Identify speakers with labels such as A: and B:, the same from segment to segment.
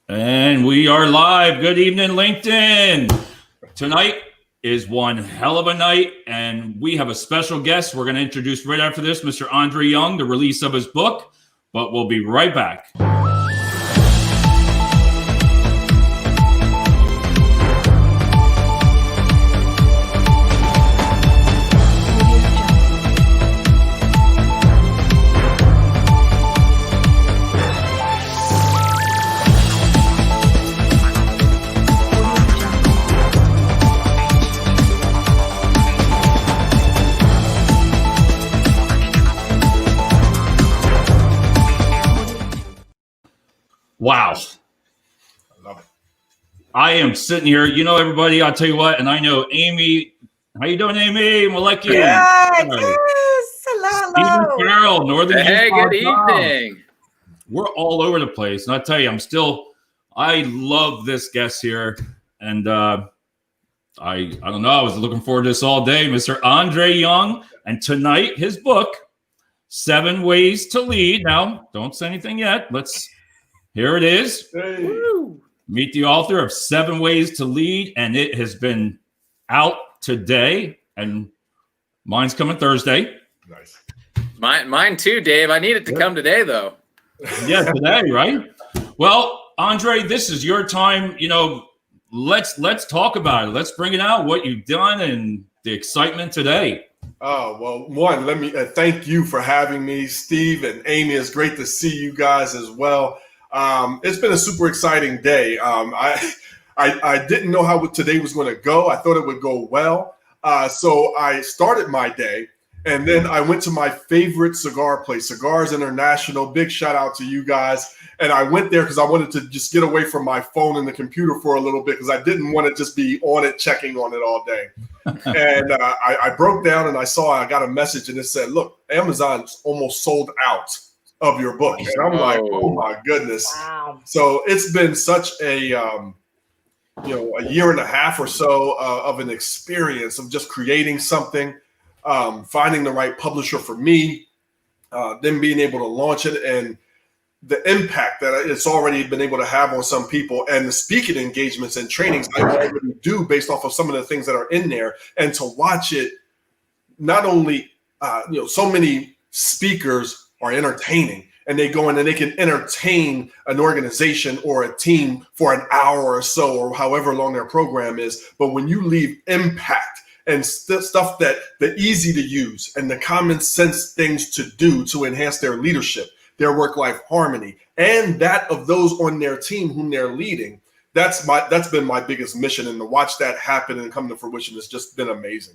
A: And we are live. Good evening, LinkedIn. Tonight is one hell of a night, and we have a special guest we're going to introduce right after this, Mr. Andre Young, the release of his book, but we'll be right back. Wow.
B: I love it.
A: I am sitting here. You know, everybody, I'll tell you what, and I know Amy. How you doing, Amy? Maleki.
C: Yes. Hello.
A: Stephen Farrell, Northern
D: Hey,
A: Utah.
D: good evening.
A: We're all over the place. And I tell you, I love this guest here. And I don't know, I was looking forward to this all day. Mr. Andre Young. And tonight, his book, 7 Ways to Lead. Now, don't say anything yet. Here it is.
B: Hey.
A: Meet the author of 7 Ways to Lead, and it has been out today, and mine's coming Thursday.
B: Nice.
D: Mine too, Dave. I need it to come today, though.
A: Yeah, today, right? Well, Andre, this is your time. You know, let's talk about it. Let's bring it out, what you've done and the excitement today.
B: Oh, well, one, let me thank you for having me, Steve and Amy. It's great to see you guys as well. It's been a super exciting day. I didn't know how today was going to go. I thought it would go well. So I started my day, and then I went to my favorite cigar place, Cigars International. Big shout out to you guys. And I went there because I wanted to just get away from my phone and the computer for a little bit because I didn't want to just be on it, checking on it all day. And I broke down and I got a message and it said, look, Amazon's almost sold out of your book. And I'm like, oh my goodness.
C: Wow.
B: So it's been such a year and a half or so of an experience of just creating something, finding the right publisher for me, then being able to launch it, and the impact that it's already been able to have on some people, and the speaking engagements and trainings I already do based off of some of the things that are in there, and to watch it, not only so many speakers are entertaining, and they go in and they can entertain an organization or a team for an hour or so, or however long their program is. But when you leave impact and stuff that the easy to use and the common sense things to do to enhance their leadership, their work-life harmony, and that of those on their team whom they're leading, that's been my biggest mission. And to watch that happen and come to fruition has just been amazing.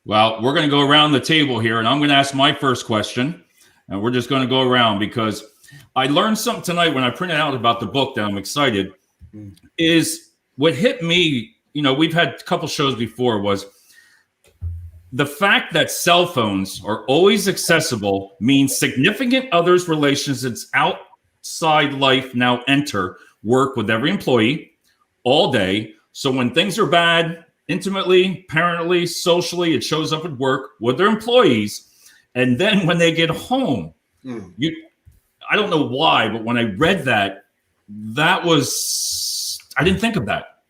A: Well, we're going to go around the table here, and I'm going to ask my first question. And we're just going to go around because I learned something tonight when I printed out about the book that I'm excited. Is what hit me, we've had a couple shows before, was the fact that cell phones are always accessible means significant others' relationships outside life now enter work with every employee all day. So when things are bad, intimately, parentally, socially, it shows up at work with their employees. And then when they get home, I don't know why, but when I read that I didn't think of that.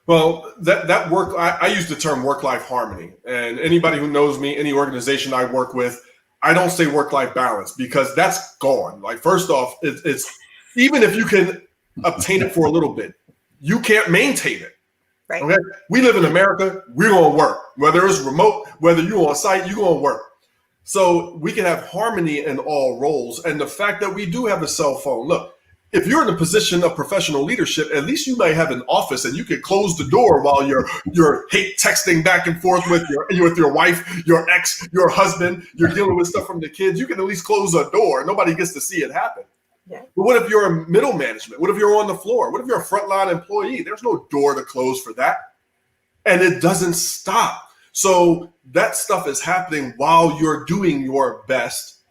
B: Well, that work, I use the term work-life harmony. And anybody who knows me, any organization I work with, I don't say work-life balance because that's gone. Like, first off, it's even if you can obtain it for a little bit, you can't maintain it.
C: Right.
B: Okay? We live in America. We're going to work. Whether it's remote, whether you're on site, you're going to work. So we can have harmony in all roles. And the fact that we do have a cell phone, look, if you're in a position of professional leadership, at least you might have an office and you can close the door while you're texting back and forth with your wife, your ex, your husband, you're dealing with stuff from the kids. You can at least close a door. Nobody gets to see it happen.
C: Yeah.
B: But what if you're a middle management? What if you're on the floor? What if you're a frontline employee? There's no door to close for that. And it doesn't stop. So that stuff is happening while you're doing your best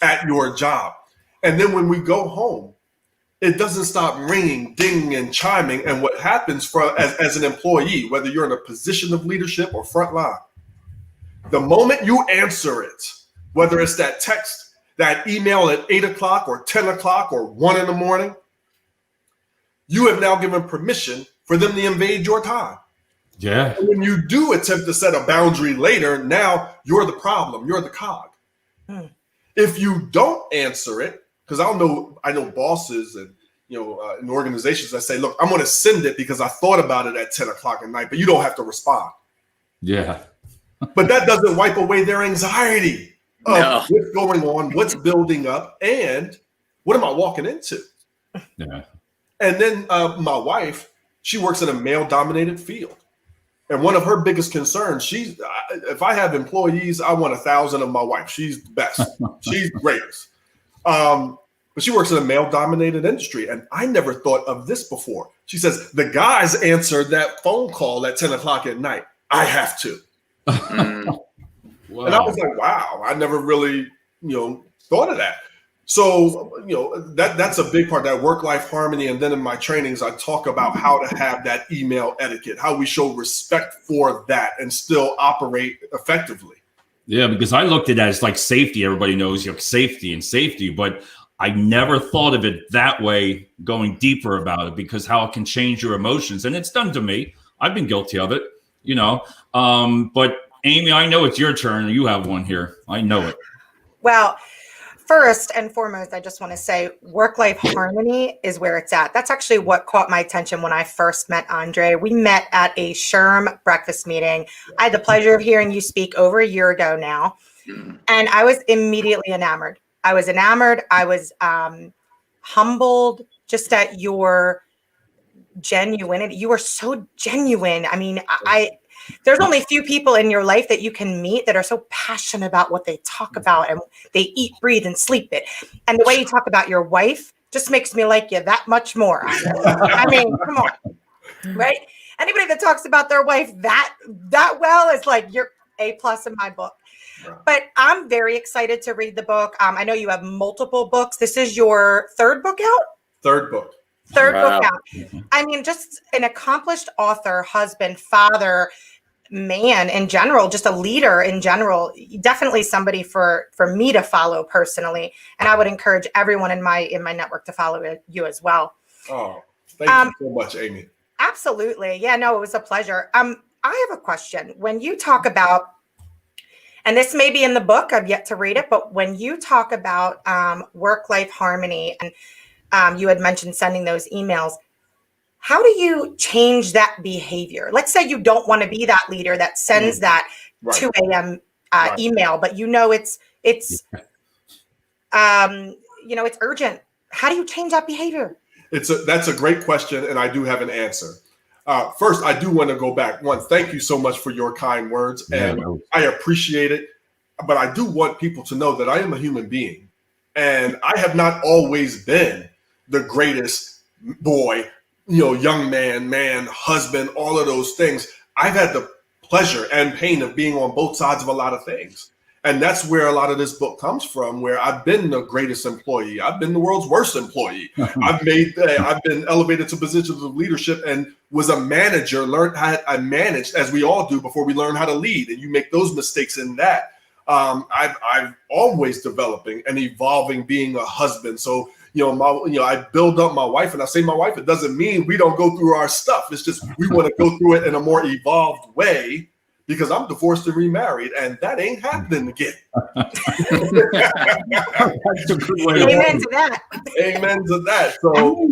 B: at your job. And then when we go home, it doesn't stop ringing, dinging, and chiming. And what happens as an employee, whether you're in a position of leadership or frontline, the moment you answer it, whether it's that text, that email at 8 o'clock or 10 o'clock or 1 in the morning, you have now given permission for them to invade your time.
A: Yeah.
B: And when you do attempt to set a boundary later, now you're the problem. You're the cog. If you don't answer it, because I know bosses and in organizations that say, look, I'm going to send it because I thought about it at 10 o'clock at night, but you don't have to respond.
A: Yeah.
B: But that doesn't wipe away their anxiety of
D: No.
B: what's going on, what's building up, and what am I walking into?
A: Yeah.
B: And then my wife, she works in a male-dominated field. And one of her biggest concerns, if I have employees, I want 1,000 of my wife. She's the best. She's the greatest. But she works in a male-dominated industry. And I never thought of this before. She says, the guys answer that phone call at 10 o'clock at night. I have to.
A: Wow.
B: And I was like, wow, I never really, thought of that. So, that's a big part, that work-life harmony. And then in my trainings, I talk about how to have that email etiquette, how we show respect for that and still operate effectively.
A: Yeah, because I looked at it as like safety. Everybody knows safety, but I never thought of it that way, going deeper about it, because how it can change your emotions. And it's done to me. I've been guilty of it, But Amy, I know it's your turn. You have one here. I know it.
C: Well, first and foremost, I just want to say work-life harmony is where it's at. That's actually what caught my attention when I first met Andre. We met at a SHRM breakfast meeting. I had the pleasure of hearing you speak over a year ago now, and I was immediately enamored. I was humbled just at your genuinity. You are so genuine. I mean, there's only a few people in your life that you can meet that are so passionate about what they talk about, and they eat, breathe, and sleep it. And the way you talk about your wife just makes me like you that much more. I mean, come on, right? Anybody that talks about their wife that well is like, you're A+ in my book. But I'm very excited to read the book. I know you have multiple books. This is your third book out?
B: Third book.
C: Third
D: Wow.
C: book out. I mean, just an accomplished author, husband, father, man in general, just a leader in general. Definitely somebody for me to follow personally. And I would encourage everyone in my network to follow you as well.
B: Oh, thank you so much, Amy.
C: Absolutely. Yeah, no, it was a pleasure. I have a question. When you talk about, and this may be in the book, I've yet to read it, but when you talk about work-life harmony, and you had mentioned sending those emails, how do you change that behavior? Let's say you don't want to be that leader that sends that 2 a.m. Email, but it's urgent. How do you change that behavior?
B: That's a great question, and I do have an answer. First, I do want to go back. One, thank you so much for your kind words, and I appreciate it. But I do want people to know that I am a human being, and I have not always been the greatest boy, young man, husband, all of those things. I've had the pleasure and pain of being on both sides of a lot of things. And that's where a lot of this book comes from, where I've been the greatest employee. I've been the world's worst employee. I've been elevated to positions of leadership and was a manager, I managed, as we all do before we learn how to lead. And you make those mistakes in that. I've always developing and evolving, being a husband. So, I build up my wife, and I say my wife, it doesn't mean we don't go through our stuff. It's just, we want to go through it in a more evolved way, because I'm divorced and remarried, and that ain't happening again.
A: That's a good way
C: Amen to that.
B: Amen to that. So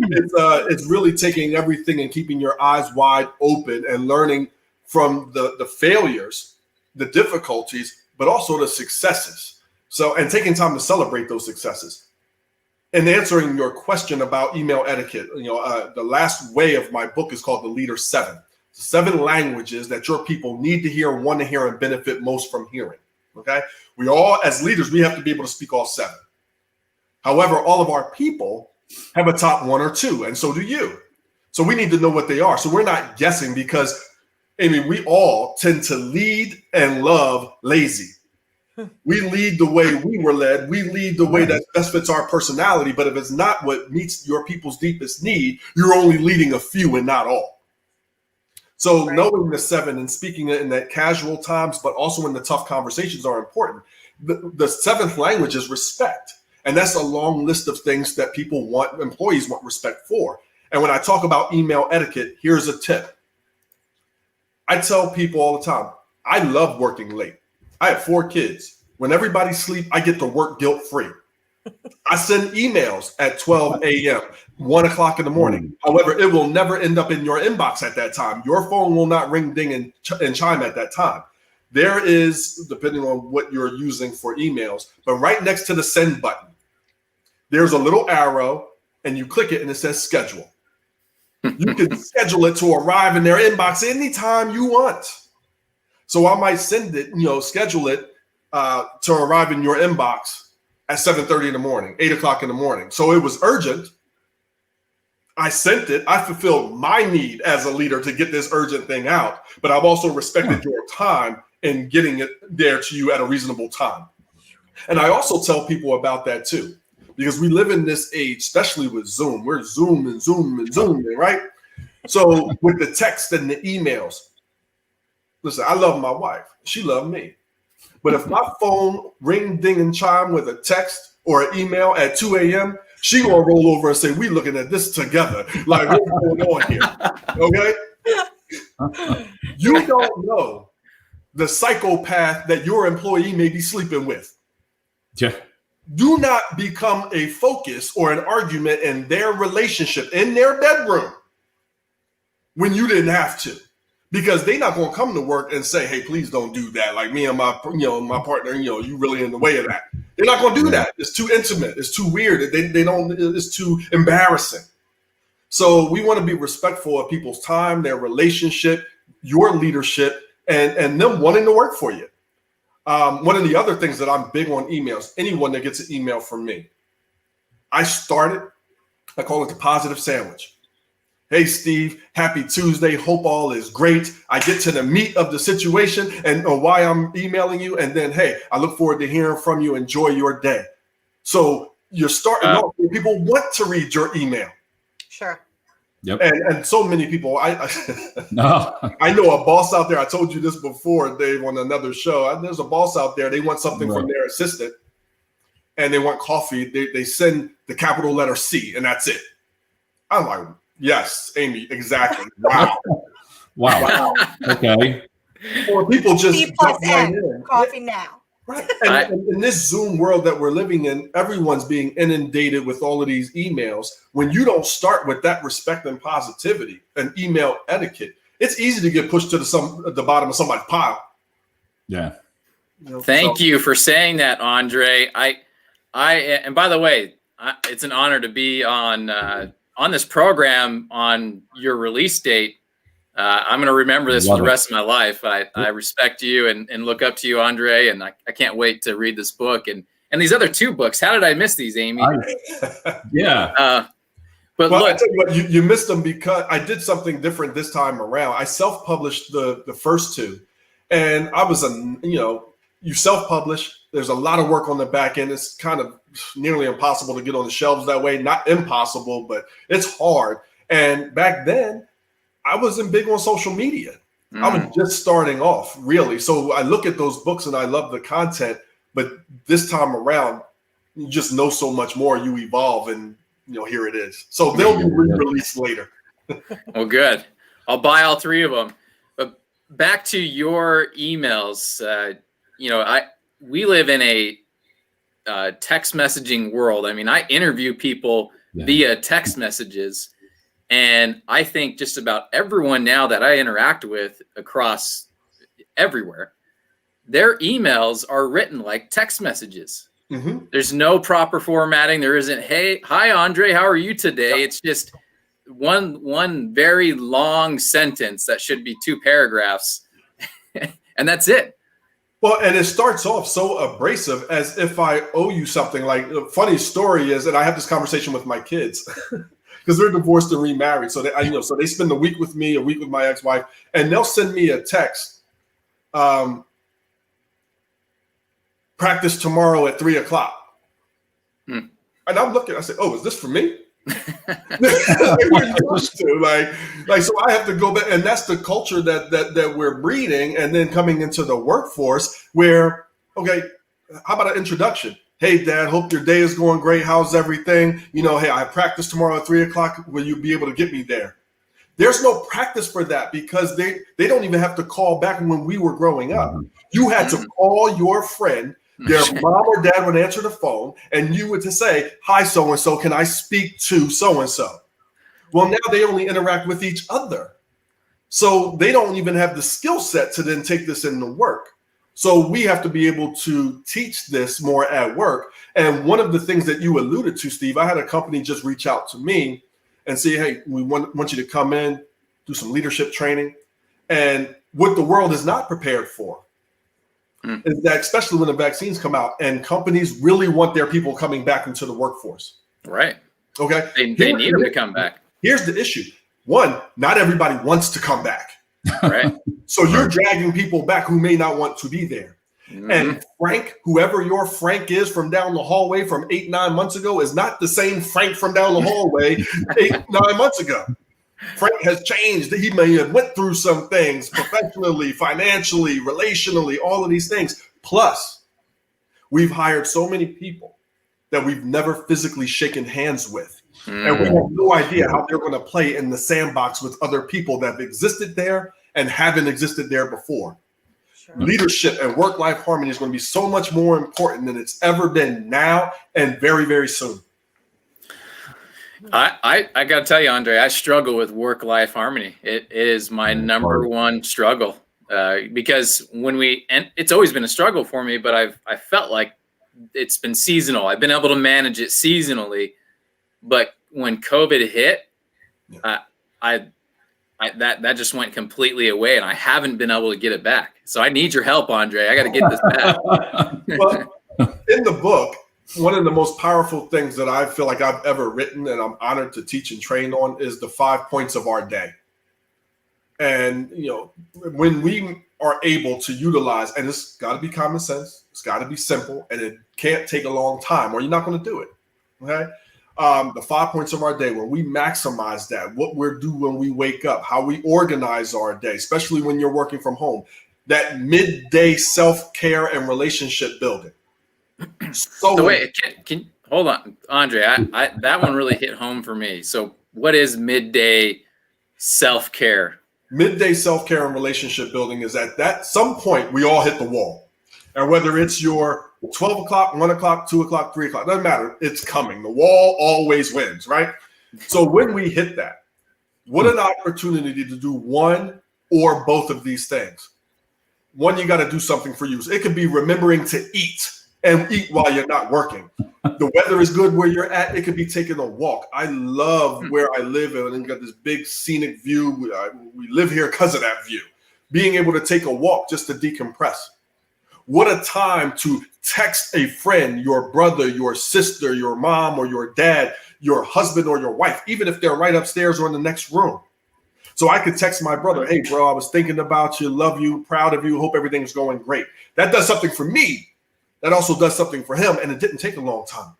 B: it's really taking everything and keeping your eyes wide open and learning from the failures, the difficulties, but also the successes. So, and taking time to celebrate those successes. And answering your question about email etiquette, the last way of my book is called The Leader 7. 7 languages that your people need to hear, want to hear, and benefit most from hearing. Okay? We all, as leaders, we have to be able to speak all 7. However, all of our people have a top 1 or 2, and so do you. So we need to know what they are. So we're not guessing, because, we all tend to lead and love lazy. We lead the way we were led. We lead the way that best fits our personality. But if it's not what meets your people's deepest need, you're only leading a few and not all. So knowing the 7 and speaking it in that casual times, but also in the tough conversations are important. The 7th language is respect. And that's a long list of things that employees want respect for. And when I talk about email etiquette, here's a tip. I tell people all the time, I love working late. I have 4 kids. When everybody sleeps, I get to work guilt-free. I send emails at 12 a.m., 1 o'clock in the morning. However, it will never end up in your inbox at that time. Your phone will not ring, ding, and chime at that time. There is, depending on what you're using for emails, but right next to the send button, there's a little arrow, and you click it, and it says schedule. You can schedule it to arrive in their inbox anytime you want. So I might send it, schedule it to arrive in your inbox at 7:30 in the morning, 8 o'clock in the morning. So it was urgent. I sent it. I fulfilled my need as a leader to get this urgent thing out, but I've also respected your time in getting it there to you at a reasonable time. And I also tell people about that too, because we live in this age, especially with Zoom. We're zooming, right? So with the text and the emails, listen, I love my wife. She loved me. But if my phone ring, ding, and chime with a text or an email at 2 a.m., she gonna roll over and say, "We looking at this together." Like, what's going on here? Okay? You don't know the psychopath that your employee may be sleeping with.
A: Yeah.
B: Do not become a focus or an argument in their relationship, in their bedroom, when you didn't have to. Because they're not going to come to work and say, "Hey, please don't do that." Like me and my partner, you really in the way of that. They're not going to do that. It's too intimate. It's too weird. They don't. It's too embarrassing. So we want to be respectful of people's time, their relationship, your leadership, and them wanting to work for you. One of the other things that I'm big on emails. Anyone that gets an email from me, I call it the positive sandwich. Hey, Steve, happy Tuesday. Hope all is great. I get to the meat of the situation and why I'm emailing you. And then, hey, I look forward to hearing from you. Enjoy your day. So you're starting off. People want to read your email.
C: Sure.
A: Yep.
B: And so many people,
A: No.
B: I know a boss out there. I told you this before, Dave, on another show. There's a boss out there. They want something from their assistant and they want coffee. They send the capital letter C and that's it. I'm like, yes, Amy, exactly. Wow.
A: Wow. Okay.
B: Or people just
C: C plus
B: jump right
C: N,
B: in.
C: coffee now.
B: Right. And in this Zoom world that we're living in, everyone's being inundated with all of these emails. When you don't start with that respect and positivity and email etiquette, it's easy to get pushed to the bottom of somebody's pile.
A: Yeah.
D: Thank you for saying that, Andre. And by the way, it's an honor to be on this program on your release date. I'm going to remember this for the rest of my life. I respect you and look up to you, Andre, and I can't wait to read this book and these other 2 books. How did I miss these, Amy?
A: Yeah.
D: But
B: well,
D: look,
B: I tell you what, you missed them because I did something different this time around. I self-published the first 2, and I was you self-publish. There's a lot of work on the back end. It's kind of nearly impossible to get on the shelves that way. Not impossible, but it's hard. And back then, I wasn't big on social media. I was just starting off, really. So I look at those books and I love the content, but this time around, you just know so much more. You evolve, and here it is. So they'll be re-released later.
D: Well, good. I'll buy all 3 of them. But back to your emails. We live in a text messaging world. I mean, I interview people via text messages. And I think just about everyone now that I interact with across everywhere, their emails are written like text messages. Mm-hmm. There's no proper formatting. There isn't, "Hey, hi, Andre, how are you today?" It's just one very long sentence that should be 2 paragraphs. And that's it.
B: Well, and it starts off so abrasive, as if I owe you something. Like, the funny story is, and I have this conversation with my kids. Because they're divorced and remarried, so they spend a week with me, a week with my ex-wife, and they'll send me a text. Practice tomorrow at 3 o'clock, and I'm looking. I say, "Oh, is this for me?" So I have to go back, and that's the culture that we're breeding, and then coming into the workforce where, okay, how about an introduction? Hey, Dad, hope your day is going great. How's everything? You know, hey, I practice tomorrow at 3 o'clock. Will you be able to get me there? There's no practice for that because they don't even have to call back when we were growing up. You had to call your friend. Their mom or dad would answer the phone, and you would to say, "Hi, so-and-so, can I speak to so-and-so?" Well, now they only interact with each other. So they don't even have the skill set to then take this into work. So we have to be able to teach this more at work. And one of the things that you alluded to, Steve, I had a company just reach out to me and say, hey, we want you to come in, do some leadership training. And what the world is not prepared for is that, especially when the vaccines come out and companies really want their people coming back into the workforce.
D: Right.
B: Okay.
D: They need them to come back.
B: Here's the issue. One, not everybody wants to come back.
D: Right.
B: So you're dragging people back who may not want to be there. And Frank, whoever your Frank is from down the hallway from 8-9 months ago is not the same Frank from down the hallway 8-9 months ago. Frank has changed. He may have went through some things professionally, financially, relationally, all of these things. Plus, we've hired so many people that we've never physically shaken hands with. And we have no idea how they're going to play in the sandbox with other people that have existed there and haven't existed there before. Sure. Leadership and work-life harmony is going to be so much more important than it's ever been now and very, very soon.
D: I got to tell you, Andre, I struggle with work-life harmony. It is my number one struggle because and it's always been a struggle for me, but I felt like it's been seasonal. I've been able to manage it seasonally, but when COVID hit, that just went completely away, and I haven't been able to get it back. So I need your help, Andre. I got to get this back.
B: Well, in the book, one of the most powerful things that I feel like I've ever written, and I'm honored to teach and train on, is the 5 points of our day. And, you know, when we are able to utilize, and it's got to be common sense, it's got to be simple, and it can't take a long time, or you're not going to do it. Okay. The 5 points of our day, when we maximize that, what we're doing when we wake up, how we organize our day, especially when you're working from home, that midday self-care and relationship building. So
D: wait, can hold on, Andre, I that one really hit home for me. So what is midday self-care?
B: Midday self-care and relationship building is at some point we all hit the wall. And whether it's your 12 o'clock, 1 o'clock, 2 o'clock, 3 o'clock, doesn't matter. It's coming. The wall always wins, right? So when we hit that, what an opportunity to do one or both of these things. One, you got to do something for you. So it could be remembering to eat and eat while you're not working. The weather is good where you're at. It could be taking a walk. I love where I live and we got this big scenic view. We live here because of that view. Being able to take a walk just to decompress. What a time to text a friend, your brother, your sister, your mom or your dad, your husband or your wife, even if they're right upstairs or in the next room. So I could text my brother, hey, bro, I was thinking about you, love you, proud of you, hope everything's going great. That does something for me. That also does something for him, and it didn't take a long time.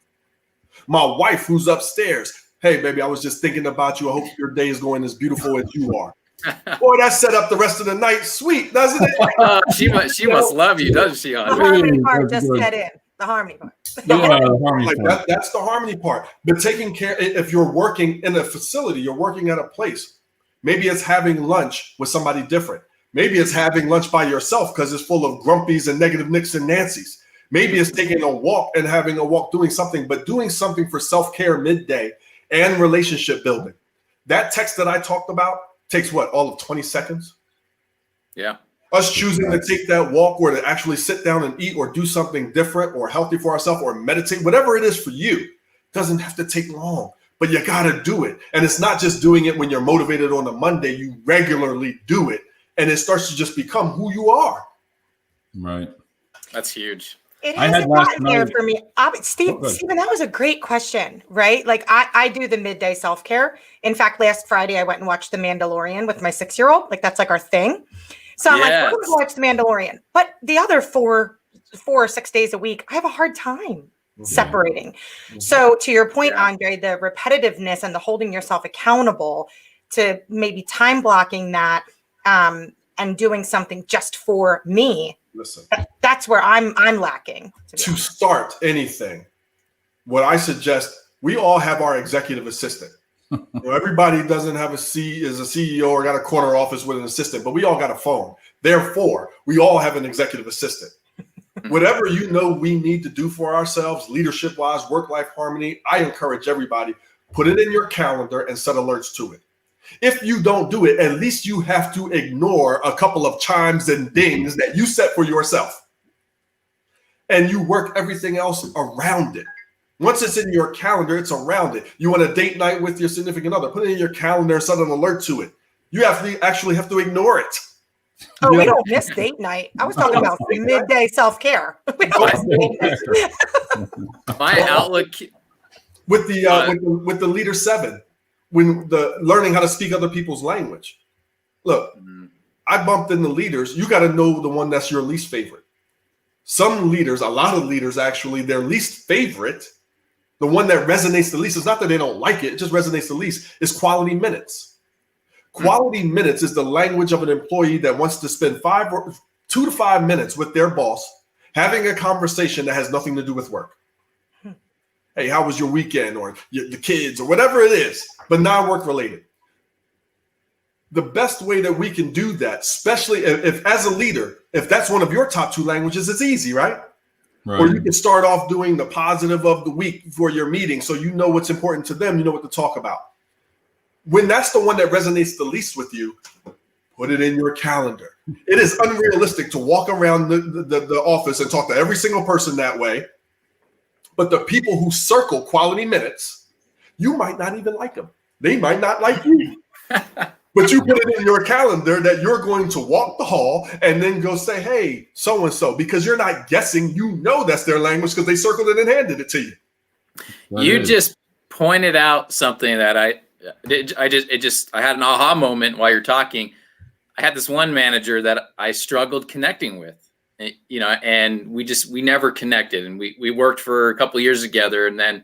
B: My wife, who's upstairs, hey, baby, I was just thinking about you. I hope your day is going as beautiful as you are. Boy, that set up the rest of the night sweet, doesn't it?
D: She must love you, doesn't she,
C: The
D: Andre?
C: harmony part just set in. The harmony part.
B: That's the harmony part. But taking care, if you're working in a facility, you're working at a place, maybe it's having lunch with somebody different. Maybe it's having lunch by yourself because it's full of grumpies and negative Nicks and Nancys. Maybe it's taking a walk and having a walk, doing something, but doing something for self-care midday and relationship building. That text that I talked about takes what, all of 20 seconds?
D: Yeah.
B: Us choosing to take that walk or to actually sit down and eat or do something different or healthy for ourselves or meditate, whatever it is for you, doesn't have to take long, but you got to do it. And it's not just doing it when you're motivated on a Monday, you regularly do it. And it starts to just become who you are.
A: Right.
D: That's huge.
C: It hasn't gotten there for me. Stephen, that was a great question, right? Like I do the midday self-care. In fact, last Friday, I went and watched The Mandalorian with my 6-year-old. Like that's like our thing. So I'm like, we're going to watch The Mandalorian. But the other 4 or 6 days a week, I have a hard time separating. Mm-hmm. So to your point, Andre, the repetitiveness and the holding yourself accountable to maybe time blocking that and doing something just for me
B: Listen.
C: That's where I'm lacking.
B: To start anything, what I suggest, we all have our executive assistant. Everybody doesn't have is a CEO or got a corner office with an assistant, but we all got a phone. Therefore, we all have an executive assistant. Whatever you know we need to do for ourselves, leadership-wise, work-life harmony, I encourage everybody, put it in your calendar and set alerts to it. If you don't do it, at least you have to ignore a couple of chimes and dings that you set for yourself. And you work everything else around it. Once it's in your calendar, it's around it. You want a date night with your significant other, put it in your calendar and set an alert to it. You actually have to ignore it.
C: Oh, we don't miss date night. I was talking about midday self-care.
D: My outlook
B: with the leader 7, when the learning how to speak other people's language. Look, I bumped in the leaders. You got to know the one that's your least favorite. Some leaders, a lot of leaders actually, their least favorite, the one that resonates the least, it's not that they don't like it, it just resonates the least, is quality minutes. Quality minutes is the language of an employee that wants to spend 2 to 5 minutes with their boss having a conversation that has nothing to do with work. Hey, how was your weekend, or the kids, or whatever it is, but not work related. The best way that we can do that, especially if as a leader, if that's one of your top 2 languages, it's easy, right? Or you can start off doing the positive of the week for your meeting, so you know what's important to them, you know what to talk about. When that's the one that resonates the least with you, put it in your calendar. It is unrealistic to walk around the office and talk to every single person that way. But the people who circle quality minutes, you might not even like them. They might not like you. But you put it in your calendar that you're going to walk the hall and then go say, hey, so-and-so, because you're not guessing, you know that's their language because they circled it and handed it to you.
D: You just pointed out something that I had an aha moment while you're talking. I had this one manager that I struggled connecting with, and we never connected, and we worked for a couple of years together. And then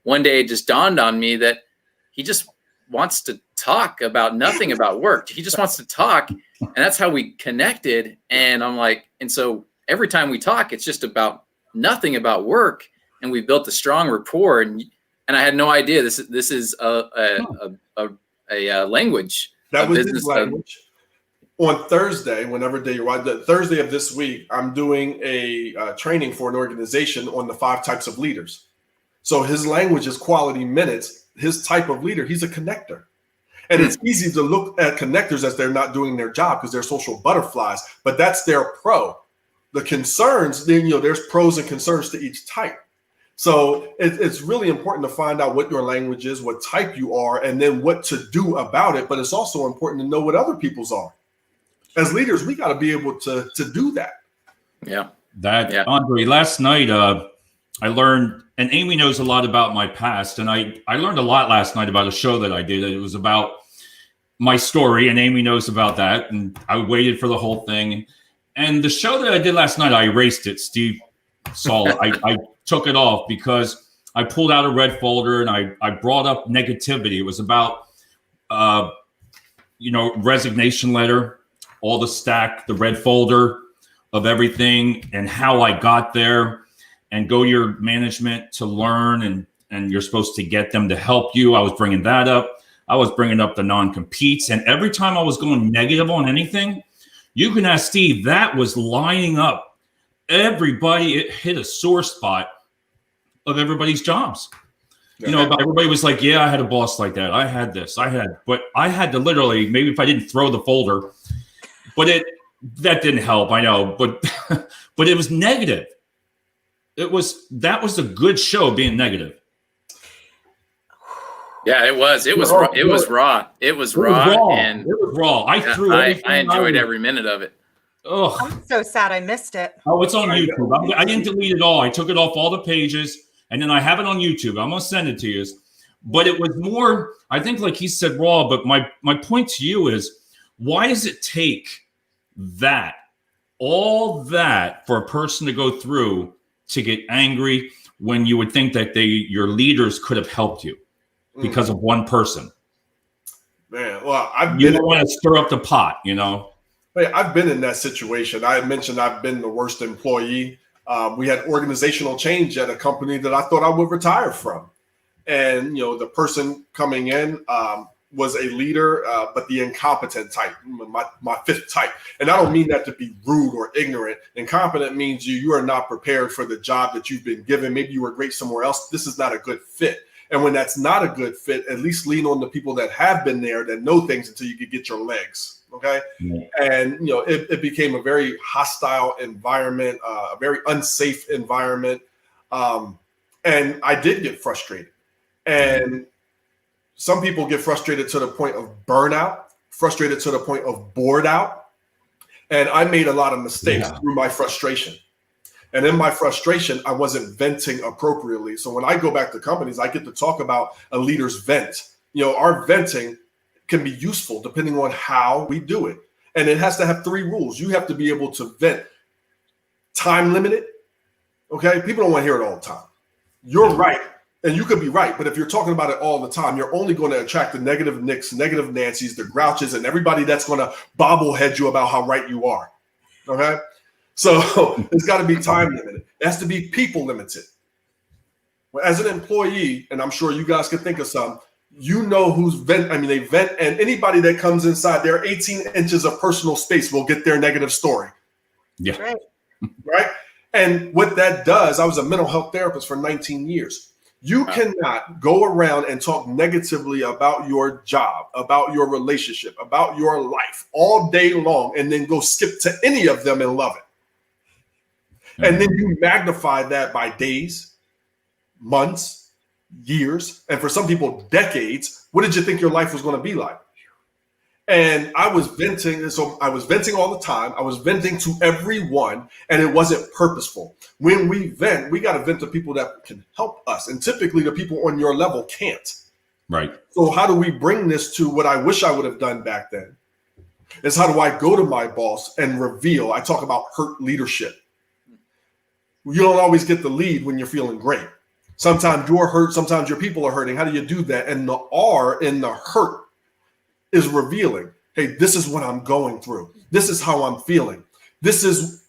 D: one day it just dawned on me that he just wants to talk about nothing about work. He just wants to talk. And that's how we connected. And I'm like, and so every time we talk, it's just about nothing about work. And we built a strong rapport. And I had no idea this is a language.
B: That was his language. On Thursday, whenever day you're the Thursday of this week, I'm doing a training for an organization on the 5 types of leaders. So his language is quality minutes. His type of leader, he's a connector. And it's easy to look at connectors as they're not doing their job because they're social butterflies, but that's their pro. The concerns, then, there's pros and concerns to each type. So it's really important to find out what your language is, what type you are, and then what to do about it. But it's also important to know what other people's are. As leaders, we got to be able to do that.
D: Yeah.
A: Andre, last night, I learned, and Amy knows a lot about my past, and I learned a lot last night about a show that I did. It was about my story, and Amy knows about that, and I waited for the whole thing. And the show that I did last night, I erased it. Steve saw it. I took it off because I pulled out a red folder, and I brought up negativity. It was about, resignation letter, all the stack, the red folder of everything, and how I got there. And go to your management to learn, and you're supposed to get them to help you. I was bringing that up. I was bringing up the non-competes. And every time I was going negative on anything, you can ask Steve, that was lining up everybody. It hit a sore spot of everybody's jobs. Everybody was like, yeah, I had a boss like that. I had this. But I had to literally, maybe if I didn't throw the folder, but that didn't help. I know, but it was negative. That was a good show being negative.
D: Yeah, it was. It was raw. It was raw. And
A: it was raw.
D: I enjoyed every minute of it.
A: Oh,
C: I'm so sad I missed it.
A: Oh, it's on YouTube. I didn't delete it all. I took it off all the pages, and then I have it on YouTube. I'm gonna send it to you. But it was more, I think, like he said, raw. But my point to you is, why does it take all that for a person to go through to get angry when you would think that your leaders could have helped you because of one person?
B: Man, well,
A: you don't want to stir up the pot,
B: Hey, I've been in that situation. I had mentioned I've been the worst employee. We had organizational change at a company that I thought I would retire from. And, the person coming in was a leader, but the incompetent type, my fifth type. And I don't mean that to be rude or ignorant. Incompetent means you are not prepared for the job that you've been given. Maybe you were great somewhere else. This is not a good fit. And when that's not a good fit, at least lean on the people that have been there, that know things until you can get your legs. Okay. Yeah. And, it became a very hostile environment, a very unsafe environment. And I did get frustrated. And some people get frustrated to the point of burnout, frustrated to the point of bored out. And I made a lot of mistakes through my frustration. And in my frustration, I wasn't venting appropriately. So when I go back to companies, I get to talk about a leader's vent. Our venting can be useful depending on how we do it. And it has to have 3 rules. You have to be able to vent time limited. Okay. People don't want to hear it all the time. You're right. And you could be right. But if you're talking about it all the time, you're only going to attract the negative Nicks, negative Nancys, the Grouches, and everybody that's going to bobblehead you about how right you are. Okay. So it's got to be time limited. It has to be people limited. As an employee, and I'm sure you guys can think of some, who's vent. I mean, they vent, and anybody that comes inside their 18 inches of personal space will get their negative story.
A: Yeah.
B: Right. And what that does, I was a mental health therapist for 19 years. You cannot go around and talk negatively about your job, about your relationship, about your life all day long, and then go skip to any of them and love it. And then you magnify that by days, months, years, and for some people, decades. What did you think your life was going to be like? And I was venting. So I was venting all the time. I was venting to everyone, and it wasn't purposeful. When we vent, we got to vent to people that can help us. And typically the people on your level can't.
A: Right. So
B: how do we bring this to what I wish I would have done back then? Is how do I go to my boss and reveal? I talk about hurt leadership. You don't always get the lead when you're feeling great. Sometimes you're hurt. Sometimes your people are hurting. How do you do that? And the R in the hurt is revealing. Hey, this is what I'm going through. This is how I'm feeling. This is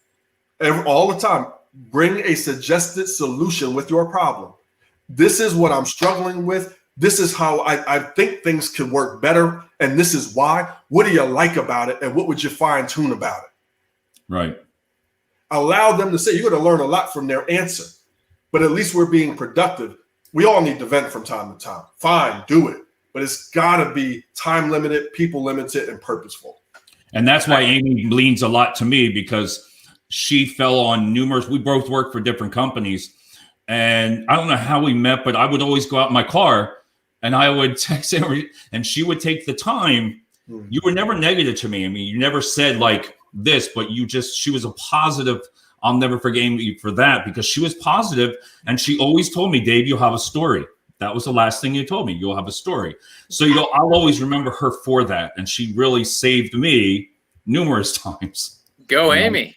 B: all the time. Bring a suggested solution with your problem. This is what I'm struggling with. This is how I think things could work better. And this is why. What do you like about it? And what would you fine tune about it?
A: Right.
B: Allow them to say. You're going to learn a lot from their answer. But at least we're being productive. We all need to vent from time to time. Fine, do it. But it's got to be time limited, people limited, and purposeful.
A: And that's why Amy leans a lot to me, because she fell on numerous, we both worked for different companies. And I don't know how we met, but I would always go out in my car and I would text her, and she would take the time. You were never negative to me. I mean, you never said like this, but she was a positive. I'll never forget you for that, because she was positive, and she always told me, Dave, you'll have a story. That was the last thing you told me. You'll have a story. So, I'll always remember her for that. And she really saved me numerous times.
D: Go, Amy.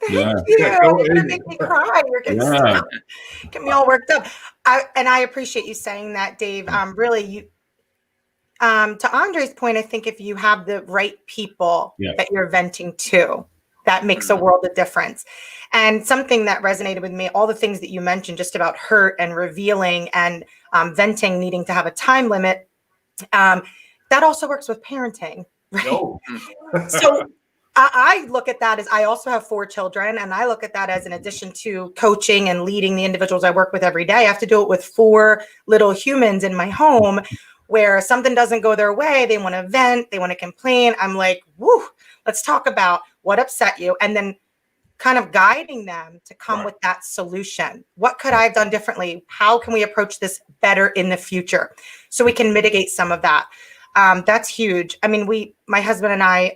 A: Yeah.
C: Thank you. You're going to make me cry. You're going to get me all worked up. I appreciate you saying that, Dave. Really, to Andre's point, I think if you have the right people that you're venting to, that makes a world of difference. And something that resonated with me, all the things that you mentioned just about hurt and revealing and venting needing to have a time limit, that also works with parenting. Right?
B: No.
C: So I look at that as, I also have 4 children, and I look at that as, in addition to coaching and leading the individuals I work with every day, I have to do it with 4 little humans in my home, where something doesn't go their way, they want to vent, they want to complain. I'm like, woo, let's talk about what upset you, and then kind of guiding them to come with that solution. What could I have done differently? How can we approach this better in the future so we can mitigate some of that? That's huge. I mean, my husband and I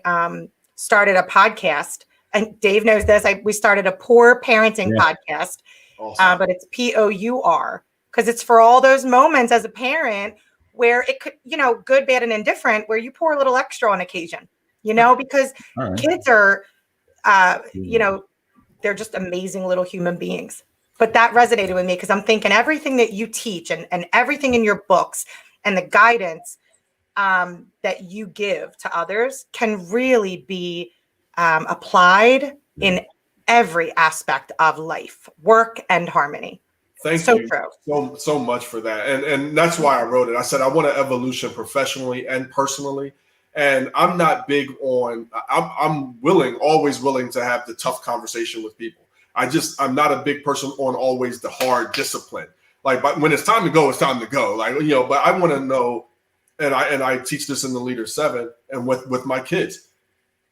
C: started a podcast, and Dave knows this. We started a poor parenting podcast, awesome. But it's POUR, because it's for all those moments as a parent where it could, good, bad, and indifferent, where you pour a little extra on occasion. Because kids are, they're just amazing little human beings. But that resonated with me, because I'm thinking everything that you teach and everything in your books and the guidance that you give to others can really be applied in every aspect of life, work and harmony.
B: Thank
C: So
B: you
C: true.
B: so much for that. And that's why I wrote it. I said I want an evolution professionally and personally. And I'm not big on, I'm always willing to have the tough conversation with people. I'm not a big person on always the hard discipline. Like, but when it's time to go, it's time to go. Like, but I want to know, and I teach this in the Leader 7 and with my kids.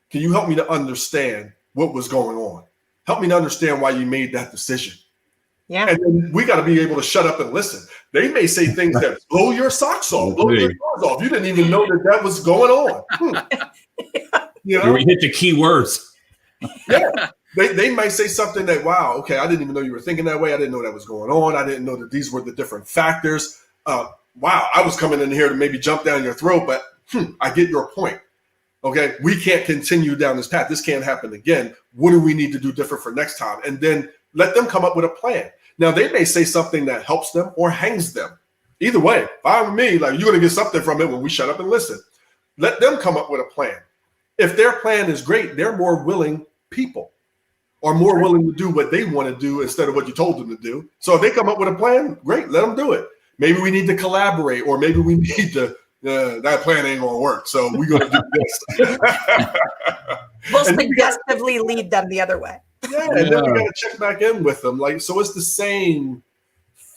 B: Can you help me to understand what was going on? Help me to understand why you made that decision.
C: Yeah.
B: And then we got to be able to shut up and listen. They may say things that blow your socks off, blow your clothes off. You didn't even know that was going on.
A: You hit the key words.
B: Yeah. They might say something that, wow, okay, I didn't even know you were thinking that way. I didn't know that was going on. I didn't know that these were the different factors. Wow, I was coming in here to maybe jump down your throat, but I get your point. Okay, we can't continue down this path. This can't happen again. What do we need to do different for next time? And then let them come up with a plan. Now, they may say something that helps them or hangs them. Either way, fine with me. Like, you're going to get something from it when we shut up and listen. Let them come up with a plan. If their plan is great, they're more willing people are more willing to do what they want to do instead of what you told them to do. So if they come up with a plan, great, let them do it. Maybe we need to collaborate, or maybe we need to, that plan ain't going to work. So we're going to do this.
C: We'll suggestively lead them the other way.
B: Yeah, and then we got to check back in with them. Like, so it's the same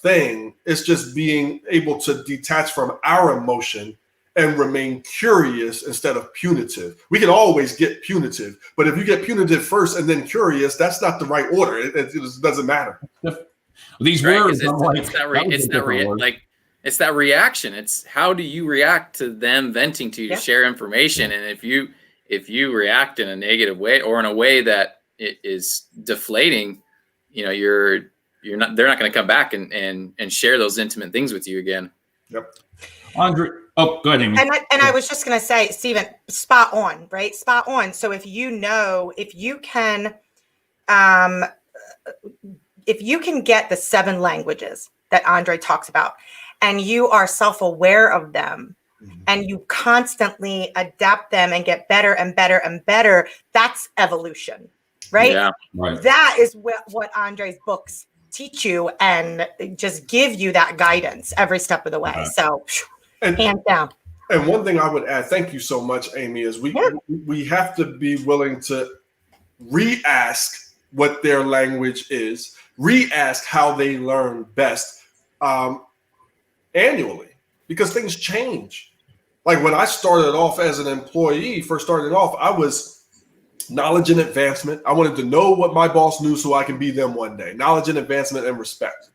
B: thing. It's just being able to detach from our emotion and remain curious instead of punitive. We can always get punitive, but if you get punitive first and then curious, that's not the right order. It just doesn't matter.
A: These words,
D: it's that reaction. It's how do you react to them venting to you to share information, and if you react in a negative way or in a way that it is deflating, they're not going to come back and share those intimate things with you again.
B: Yep.
A: Andre, go ahead, Amy.
C: And I was just going to say, Stephen, spot on, right? Spot on. So if you can get the 7 languages that Andre talks about, and you are self-aware of them, and you constantly adapt them and get better and better and better, that's evolution, right?
D: Yeah,
A: right.
C: That is what Andre's books teach you and just give you that guidance every step of the way. So hands down.
B: And one thing I would add, thank you so much, Amy, is we have to be willing to re-ask what their language is, re-ask how they learn best annually, because things change. Like when I started off as an employee, first started off, I was knowledge and advancement. I wanted to know what my boss knew so I can be them one day. Knowledge and advancement and respect.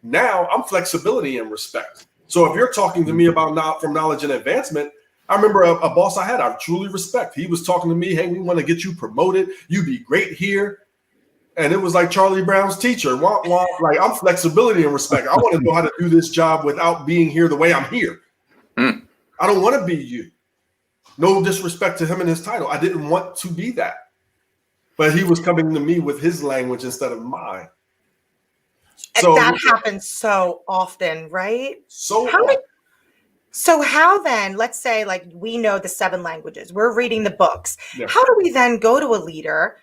B: Now I'm flexibility and respect. So if you're talking to me about from knowledge and advancement, I remember a boss I had, I truly respect. He was talking to me, hey, we want to get you promoted. You'd be great here. And it was like Charlie Brown's teacher. Like, I'm flexibility and respect. I want to know how to do this job without being here the way I'm here. I don't want to be you. No disrespect to him and his title. I didn't want to be that. But he was coming to me with his language instead of mine.
C: So that happens so often, right?
B: So
C: how then, let's say like we know the 7 languages, we're reading the books.
B: Yeah.
C: How do we then go to a leader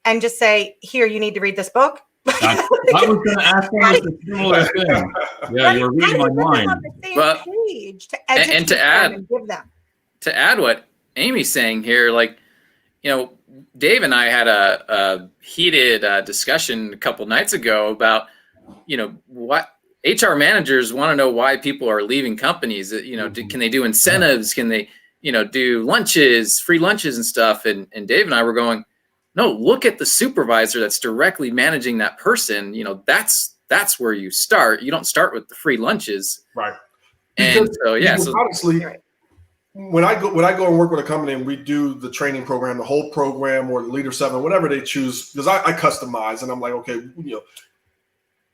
C: and just say, here, you need to read this book?
A: I was going to ask you a similar thing. Yeah, you're reading my mind.
D: But,
C: to educate
D: and to add,
C: them and give them. To
D: add what Amy's saying here, like, Dave and I had a heated discussion a couple nights ago about, what HR managers want to know why people are leaving companies. Can they do incentives? Can they, do lunches, free lunches and stuff? And Dave and I were going, no, look at the supervisor that's directly managing that person. That's where you start. You don't start with the free lunches.
B: Right.
D: And
B: so honestly, when I go and work with a company and we do the training program, the whole program or the Leader 7, whatever they choose, because I customize and I'm like, okay,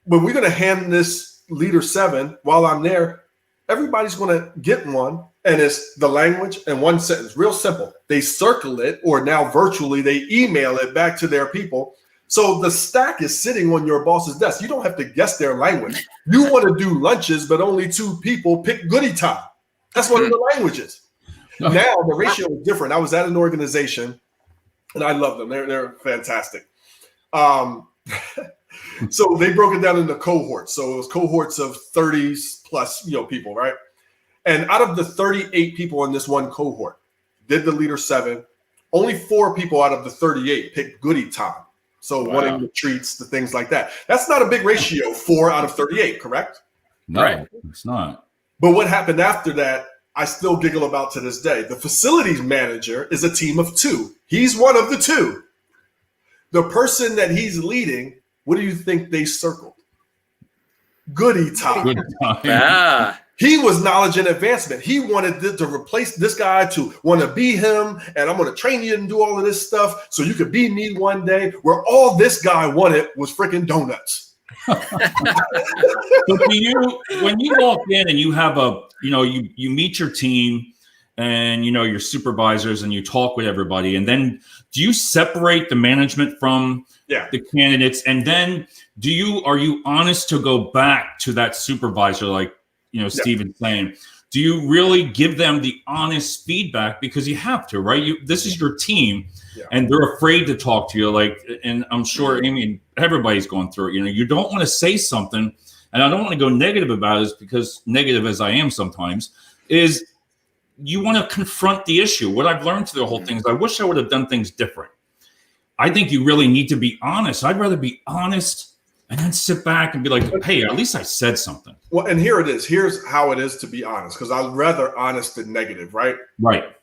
B: when we're going to hand this Leader 7 while I'm there, everybody's going to get one. And it's the language and one sentence, real simple. They circle it, or now virtually they email it back to their people. So the stack is sitting on your boss's desk. You don't have to guess their language. You want to do lunches, but only 2 people pick goodie time. That's one of the languages. Now the ratio is different. I was at an organization and I love them. They're fantastic. So they broke it down into cohorts. So it was cohorts of 30s plus, people, right? And out of the 38 people in this one cohort, did the leader 7, only 4 people out of the 38 picked goodie time. So wanting the treats, the things like that. That's not a big ratio, 4 out of 38, correct?
A: No,
D: Right.
A: it's not.
B: But what happened after that, I still giggle about to this day. The facilities manager is a team of 2. He's one of the 2. The person that he's leading, what do you think they circled? Goodie time.
A: Good time.
D: Ah,
B: He was knowledge and advancement. He wanted to replace this guy to want to be him, and I'm going to train you and do all of this stuff so you could be me one day, where all this guy wanted was freaking donuts.
A: But when you walk in and you have you meet your team and your supervisors and you talk with everybody, and then do you separate the management from the candidates, and then are you honest to go back to that supervisor, like Steven's saying? Do you really give them the honest feedback, because you have to, right? This is your team, and they're afraid to talk to you. And I'm sure, everybody's going through it. You don't want to say something, and I don't want to go negative about it, because negative as I am sometimes, is you want to confront the issue. What I've learned through the whole thing is I wish I would have done things different. I think you really need to be honest. I'd rather be honest and then sit back and be like, hey, at least I said something.
B: Well, and here it is. Here's how it is to be honest, because I'd rather honest than negative, right?
A: Right.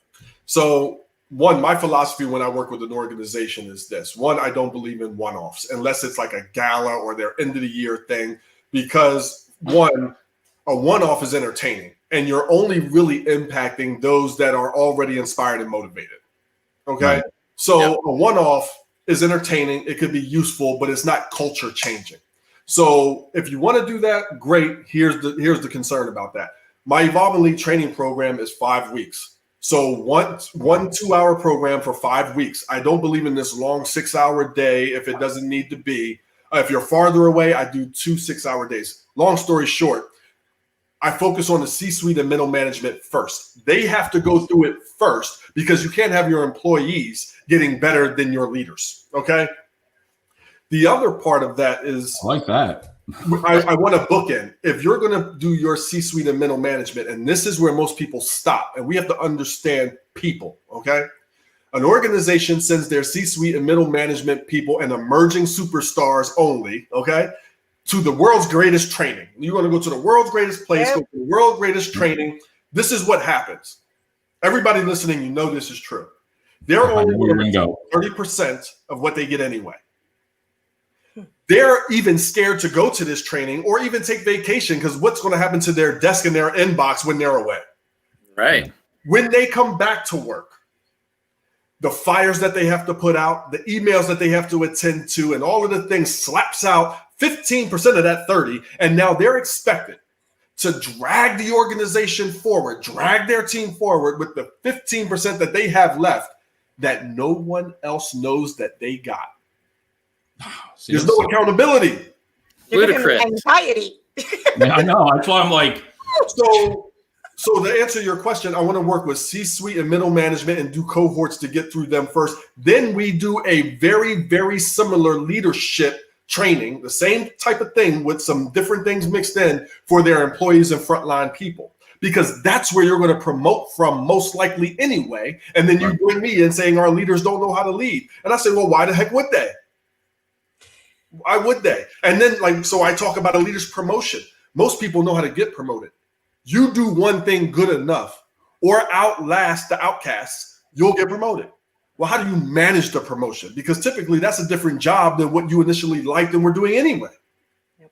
B: So, one, my philosophy when I work with an organization is this. One, I don't believe in one-offs unless it's like a gala or their end of the year thing, because one, a one-off is entertaining, and you're only really impacting those that are already inspired and motivated. Okay?
A: Right.
B: So a one-off is entertaining. It could be useful, but it's not culture changing. So if you want to do that, great. Here's the concern about that. My Evolve and Lead training program is 5 weeks. So one 2-hour program for 5 weeks. I don't believe in this long 6-hour day if it doesn't need to be. If you're farther away, I do 2 6-hour days. Long story short, I focus on the C-suite and middle management first. They have to go through it first, because you can't have your employees getting better than your leaders, okay? The other part of that is,
A: I like that.
B: I want to bookend. If you're going to do your C-suite and middle management, and this is where most people stop, and we have to understand people, okay? An organization sends their C-suite and middle management people and emerging superstars only, okay, to the world's greatest training. You're going to go to the world's greatest place, go to the world's greatest training. This is what happens. Everybody listening, this is true. They're only going to go 30% of what they get anyway. They're even scared to go to this training or even take vacation, because what's going to happen to their desk and their inbox when they're away? Right. When they come back to work, the fires that they have to put out, the emails that they have to attend to, and all of the things slaps out 15% of that 30. And now they're expected to drag the organization forward, drag their team forward with the 15% that they have left that no one else knows that they got. There's no accountability.
D: Ludicrous.
C: Anxiety.
A: I know. That's why I'm like.
B: So to answer your question, I want to work with C-suite and middle management and do cohorts to get through them first. Then we do a very, very similar leadership training, the same type of thing with some different things mixed in for their employees and frontline people, because that's where you're going to promote from most likely anyway. And then you bring me in saying our leaders don't know how to lead. And I say, well, why the heck would they? Why would they? And then so I talk about a leader's promotion. Most people know how to get promoted. You do one thing good enough or outlast the outcasts, you'll get promoted. Well, how do you manage the promotion? Because typically that's a different job than what you initially liked and were doing anyway. Yep.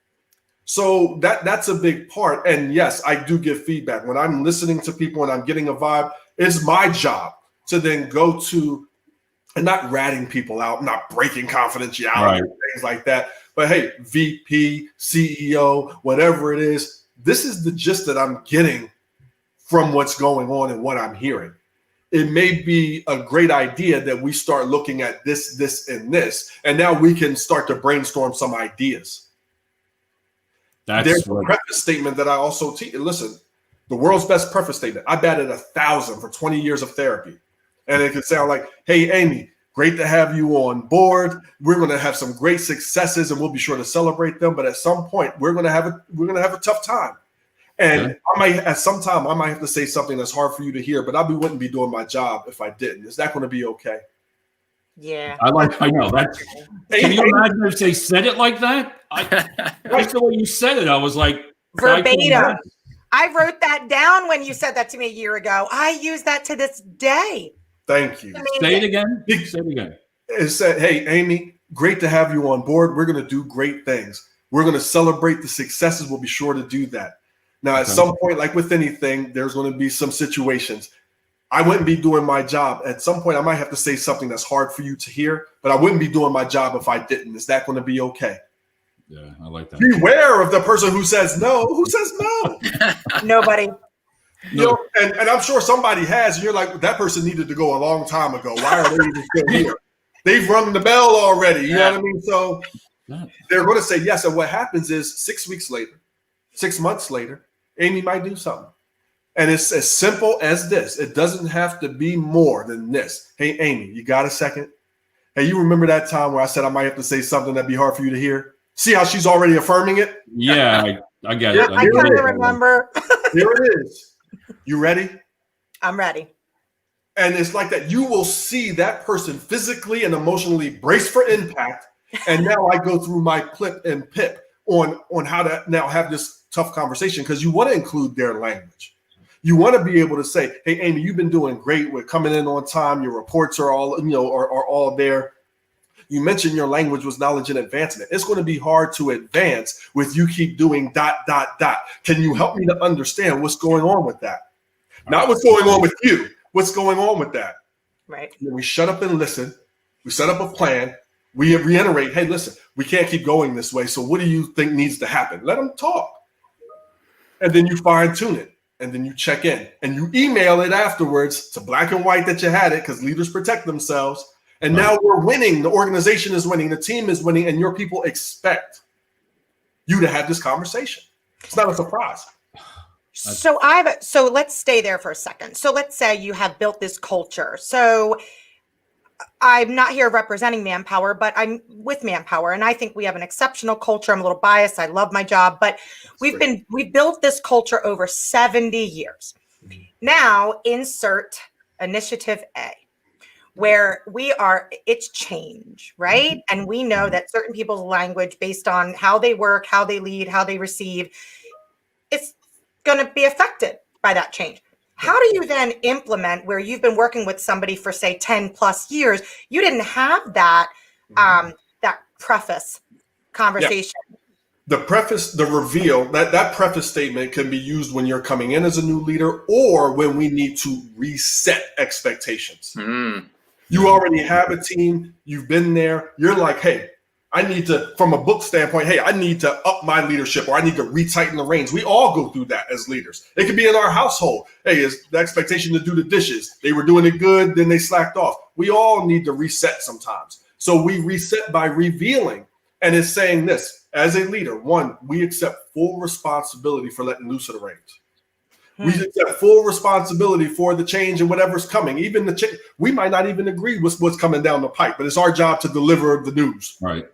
B: So that's a big part. And yes, I do give feedback. When I'm listening to people and I'm getting a vibe, it's my job to then go to, and not ratting people out, not breaking confidentiality, and things like that. But hey, VP, CEO, whatever it is, this is the gist that I'm getting from what's going on and what I'm hearing. It may be a great idea that we start looking at this, and this, and now we can start to brainstorm some ideas. There's a preface statement that I also teach. Listen, the world's best preface statement. I batted 1,000 for 20 years of therapy. And it could sound like, hey, Amy, great to have you on board. We're going to have some great successes, and we'll be sure to celebrate them. But at some point, we're going to have a tough time. And at some time, I might have to say something that's hard for you to hear, but wouldn't be doing my job if I didn't. Is that going to be okay?
C: Yeah.
A: I know that. Can you imagine if they said it like that? That's the way you said it. I was like,
C: verbatim. I wrote that down when you said that to me a year ago. I use that to this day.
B: Thank you.
A: Say it again. Say it again.
B: It said, hey, Amy, great to have you on board. We're going to do great things. We're going to celebrate the successes. We'll be sure to do that. Now, at some point, like with anything, there's going to be some situations. I wouldn't be doing my job. At some point, I might have to say something that's hard for you to hear, but I wouldn't be doing my job if I didn't. Is that going to be okay?
A: Yeah, I like that.
B: Beware of the person who says no. Who says no?
C: Nobody.
B: You know, and I'm sure somebody has. And you're like, that person needed to go a long time ago. Why are they even still here? They've rung the bell already. You know what I mean? So they're going to say yes. And what happens is 6 weeks later, 6 months later, Amy might do something. And it's as simple as this. It doesn't have to be more than this. Hey, Amy, you got a second? Hey, you remember that time where I said I might have to say something that'd be hard for you to hear? See how she's already affirming it?
A: Yeah, I get it.
C: I kind of remember.
B: Here it is. You ready?
C: I'm ready.
B: And it's like that. You will see that person physically and emotionally brace for impact. And now I go through my clip and pip on how to now have this tough conversation, because you want to include their language. You want to be able to say, hey, Amy, you've been doing great with coming in on time. Your reports are all, are all there. You mentioned your language was knowledge and advancement. It's going to be hard to advance with you keep doing ... Can you help me to understand what's going on with that? Not what's going on with you. What's going on with that?
C: Right.
B: We shut up and listen. We set up a plan. We reiterate, hey, listen, we can't keep going this way. So what do you think needs to happen? Let them talk. And then you fine tune it. And then you check in. And you email it afterwards to black and white that you had it, because leaders protect themselves. And now we're winning. The organization is winning. The team is winning. And your people expect you to have this conversation. It's not a surprise.
C: So let's stay there for a second. So let's say you have built this culture. So I'm not here representing Manpower, but I'm with Manpower, and I think we have an exceptional culture. I'm a little biased. I love my job, but we built this culture over 70 years. Now insert initiative A, where it's change, right? And we know that certain people's language, based on how they work, how they lead, how they receive, it's going to be affected by that change. How do you then implement where you've been working with somebody for, say, 10 plus years? You didn't have that, that preface conversation.
B: Yeah. The preface, the reveal, that preface statement can be used when you're coming in as a new leader, or when we need to reset expectations. You already have a team. You've been there. You're like, hey, I need to, from a book standpoint, hey, I need to up my leadership, or I need to retighten the reins. We all go through that as leaders. It could be in our household. Hey, it's the expectation to do the dishes. They were doing it good, then they slacked off. We all need to reset sometimes. So we reset by revealing. And it's saying this, as a leader, one, we accept full responsibility for letting loose of the reins. We accept full responsibility for the change and whatever's coming. Even the change, we might not even agree with what's coming down the pipe, but it's our job to deliver the news.
A: Right.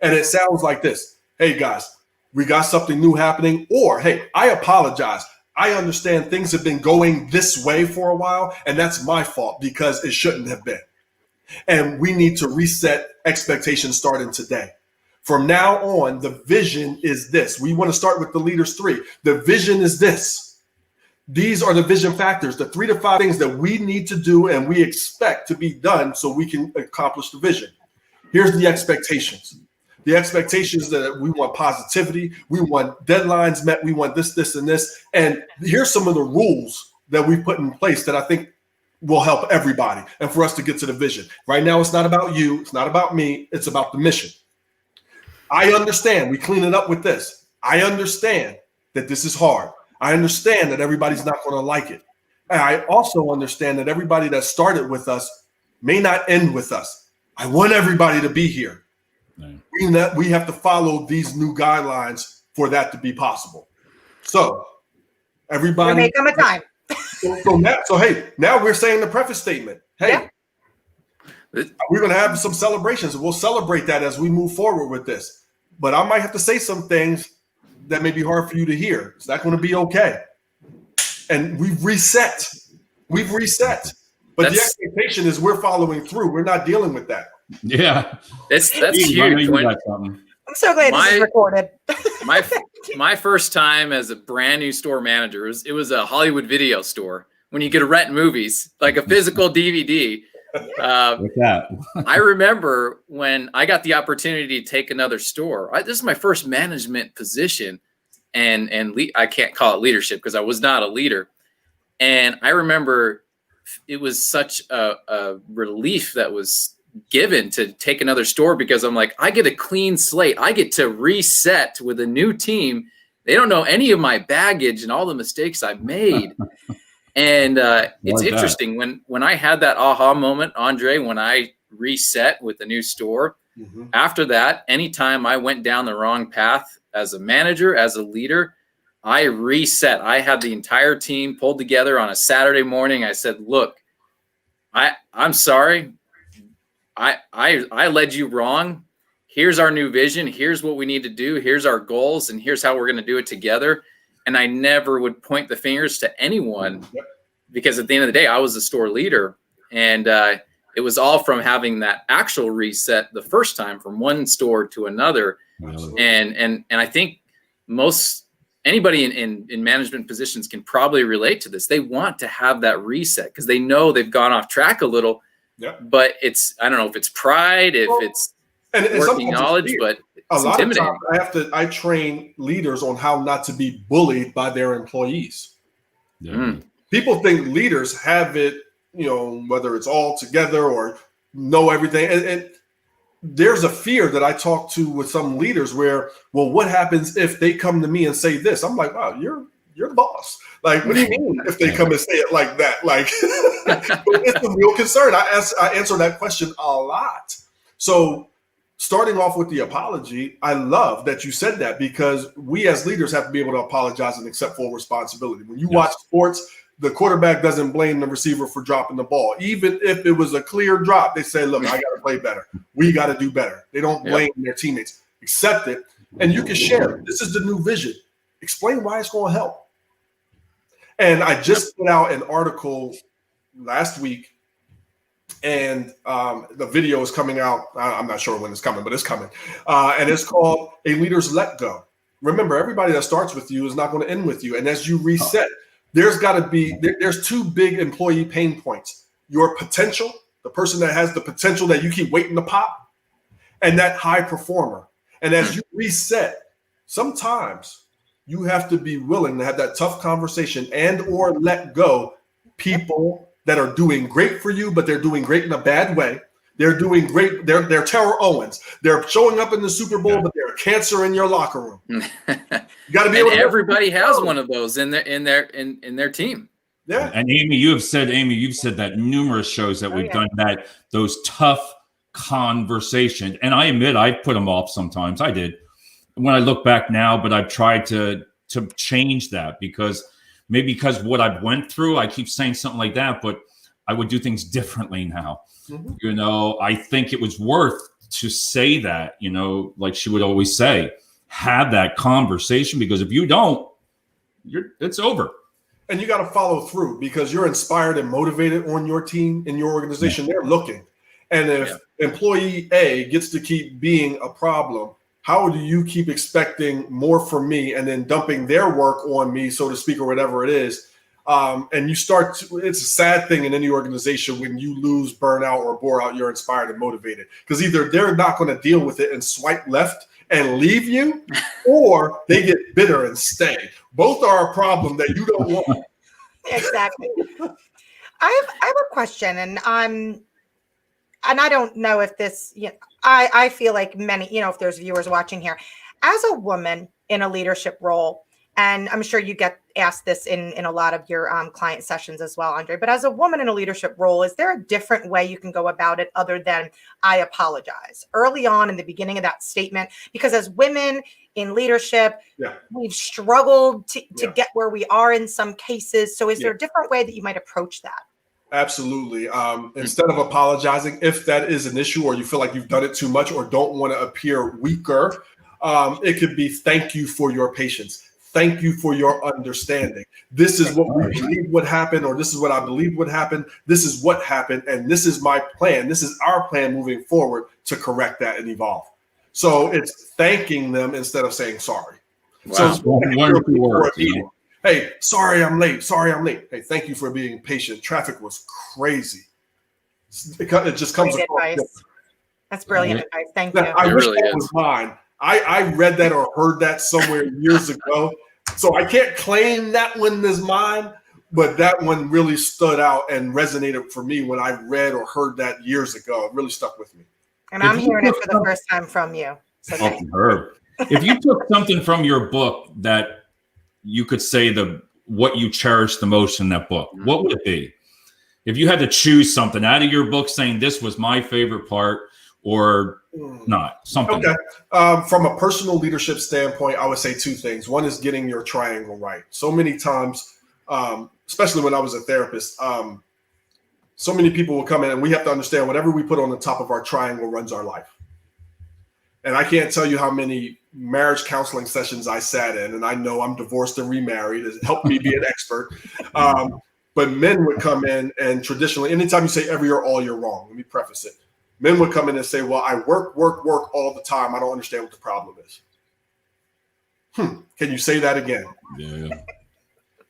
B: And it sounds like this. Hey, guys, we got something new happening. Or, hey, I apologize. I understand things have been going this way for a while, and that's my fault because it shouldn't have been. And we need to reset expectations starting today. From now on, the vision is this. We want to start with the leaders 3. The vision is this. These are the vision factors, the 3 to 5 things that we need to do and we expect to be done so we can accomplish the vision. Here's the expectations. The expectations that we want positivity, we want deadlines met, we want this, and this. And here's some of the rules that we put in place that I think will help everybody and for us to get to the vision. Right now, it's not about you. It's not about me. It's about the mission. I understand. We clean it up with this. I understand that this is hard. I understand that everybody's not going to like it. And I also understand that everybody that started with us may not end with us. I want everybody to be here. Right. We have to follow these new guidelines for that to be possible. So everybody
C: make them a time.
B: So hey, now we're saying the preface statement. Hey, We're going to have some celebrations. We'll celebrate that as we move forward with this. But I might have to say some things that may be hard for you to hear. It's not going to be okay. And we've reset. But the expectation is we're following through. We're not dealing with that.
A: Yeah.
D: That's huge.
C: I'm so glad this is recorded.
D: my first time as a brand new store manager, it was a Hollywood video store when you could rent movies, like a physical DVD. I remember when I got the opportunity to take another store. This is my first management position, and I can't call it leadership because I was not a leader. And I remember it was such a relief that was given to take another store, because I'm like, I get a clean slate. I get to reset with a new team. They don't know any of my baggage and all the mistakes I've made. And it's interesting when I had that aha moment, Andre, when I reset with a new store. Mm-hmm. After that, anytime I went down the wrong path as a manager, as a leader, I reset. I had the entire team pulled together on a Saturday morning. I said, look, I'm sorry. I led you wrong. Here's our new vision. Here's what we need to do. Here's our goals. And here's how we're going to do it together. And I never would point the fingers to anyone, because at the end of the day, I was the store leader. And it was all from having that actual reset the first time from one store to another. And I think anybody in management positions can probably relate to this. They want to have that reset because they know they've gone off track a little. Yep. But I don't know if it's pride, if it's working knowledge, but it's
B: a lot
D: intimidating.
B: of times I train leaders on how not to be bullied by their employees.
A: Yeah.
B: People think leaders have it, whether it's all together or know everything. And there's a fear that I talk to with some leaders where, well, what happens if they come to me and say this? I'm like, wow, you're the boss. Like, what do you mean if they come and say it like that? Like, it's a real concern. I answer that question a lot. So starting off with the apology, I love that you said that, because we as leaders have to be able to apologize and accept full responsibility. When you watch sports, the quarterback doesn't blame the receiver for dropping the ball. Even if it was a clear drop, they say, look, I got to play better. We got to do better. They don't blame their teammates. Accept it. And you can share it. This is the new vision. Explain why it's going to help. And I just put out an article last week, and the video is coming out. I'm not sure when it's coming, but it's coming. And it's called A Leader's Let Go. Remember, everybody that starts with you is not going to end with you. And as you reset, there's two big employee pain points. Your potential, the person that has the potential that you keep waiting to pop, and that high performer. And as you reset, sometimes you have to be willing to have that tough conversation and or let go people that are doing great for you, but they're doing great in a bad way. They're doing great. They're Terrell Owens. They're showing up in the Super Bowl, but they're a cancer in your locker room. You got to be able to.
D: Everybody has one of those in their team.
B: Yeah.
A: And Amy, you've said that numerous shows that we've done, that those tough conversations. And I admit I put them off sometimes. I did. When I look back now, but I've tried to change that, because what I've went through, I keep saying something like that, but I would do things differently now. Mm-hmm. I think it was worth to say that, like she would always say, have that conversation, because if you don't, it's over.
B: And you got to follow through, because you're inspired and motivated on your team, in your organization. They're looking. And if employee A gets to keep being a problem, how do you keep expecting more from me and then dumping their work on me, so to speak, or whatever it is? And you start it's a sad thing in any organization when you lose, burn out, or bore out your inspired and motivated, because either they're not going to deal with it and swipe left and leave you, or they get bitter and stay. Both are a problem that you don't want.
C: Exactly. I have a question, and I don't know if this, I feel like many, if there's viewers watching here, as a woman in a leadership role, and I'm sure you get asked this in a lot of your client sessions as well, Andre, but as a woman in a leadership role, is there a different way you can go about it other than I apologize early on in the beginning of that statement? Because as women in leadership, we've struggled to get where we are in some cases. So is there a different way that you might approach that?
B: Absolutely. Instead of apologizing, if that is an issue or you feel like you've done it too much or don't want to appear weaker, it could be thank you for your patience. Thank you for your understanding. This is what we believe would happen, or this is what I believe would happen. This is what happened, and this is my plan. This is our plan moving forward to correct that and evolve. So it's thanking them instead of saying sorry.
D: Wow.
B: So
A: Wonderful words.
B: hey, sorry I'm late. Sorry I'm late. Hey, thank you for being patient. Traffic was crazy. It just comes
C: Great
B: across.
C: advice. That's brilliant advice. Thank you.
B: Now, I
D: It
B: wish
D: really
B: that
D: is.
B: was mine. I read that or heard that somewhere years ago. So I can't claim that one is mine, but that one really stood out and resonated for me when I read or heard that years ago. It really stuck with me.
C: And
A: If
C: I'm
A: you
C: hearing it
A: took
C: for the first time from you. So thank you.
A: Herb, if you took something from your book that you could say what you cherish the most in that book, what would it be? If you had to choose something out of your book saying this was my favorite part or not, something.
B: Okay. From a personal leadership standpoint, I would say two things. One is getting your triangle right. So many times, especially when I was a therapist, so many people will come in and we have to understand whatever we put on the top of our triangle runs our life. And I can't tell you how many marriage counseling sessions I sat in, and I know I'm divorced and remarried. It helped me be an expert. But men would come in and traditionally, anytime you say every or all, you're wrong. Let me preface it. Men would come in and say, well, I work all the time. I don't understand what the problem is. Can you say that again?
A: Yeah.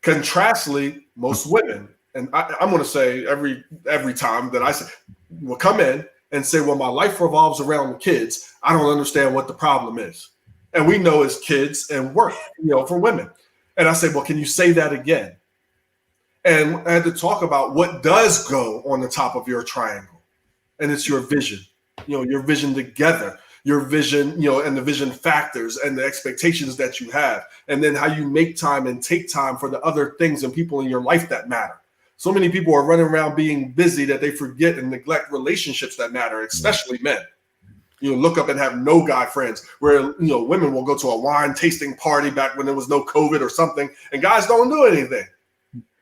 B: Contrastly, most women, and I'm going to say every time that I say, will come in and say, well, my life revolves around the kids. I don't understand what the problem is. And we know it's kids and work, for women. And I say, well, can you say that again? And I had to talk about what does go on the top of your triangle. And it's your vision, your vision together, your vision, and the vision factors and the expectations that you have. And then how you make time and take time for the other things and people in your life that matter. So many people are running around being busy that they forget and neglect relationships that matter, especially men. Look up and have no guy friends where, women will go to a wine tasting party back when there was no COVID or something, and guys don't do anything.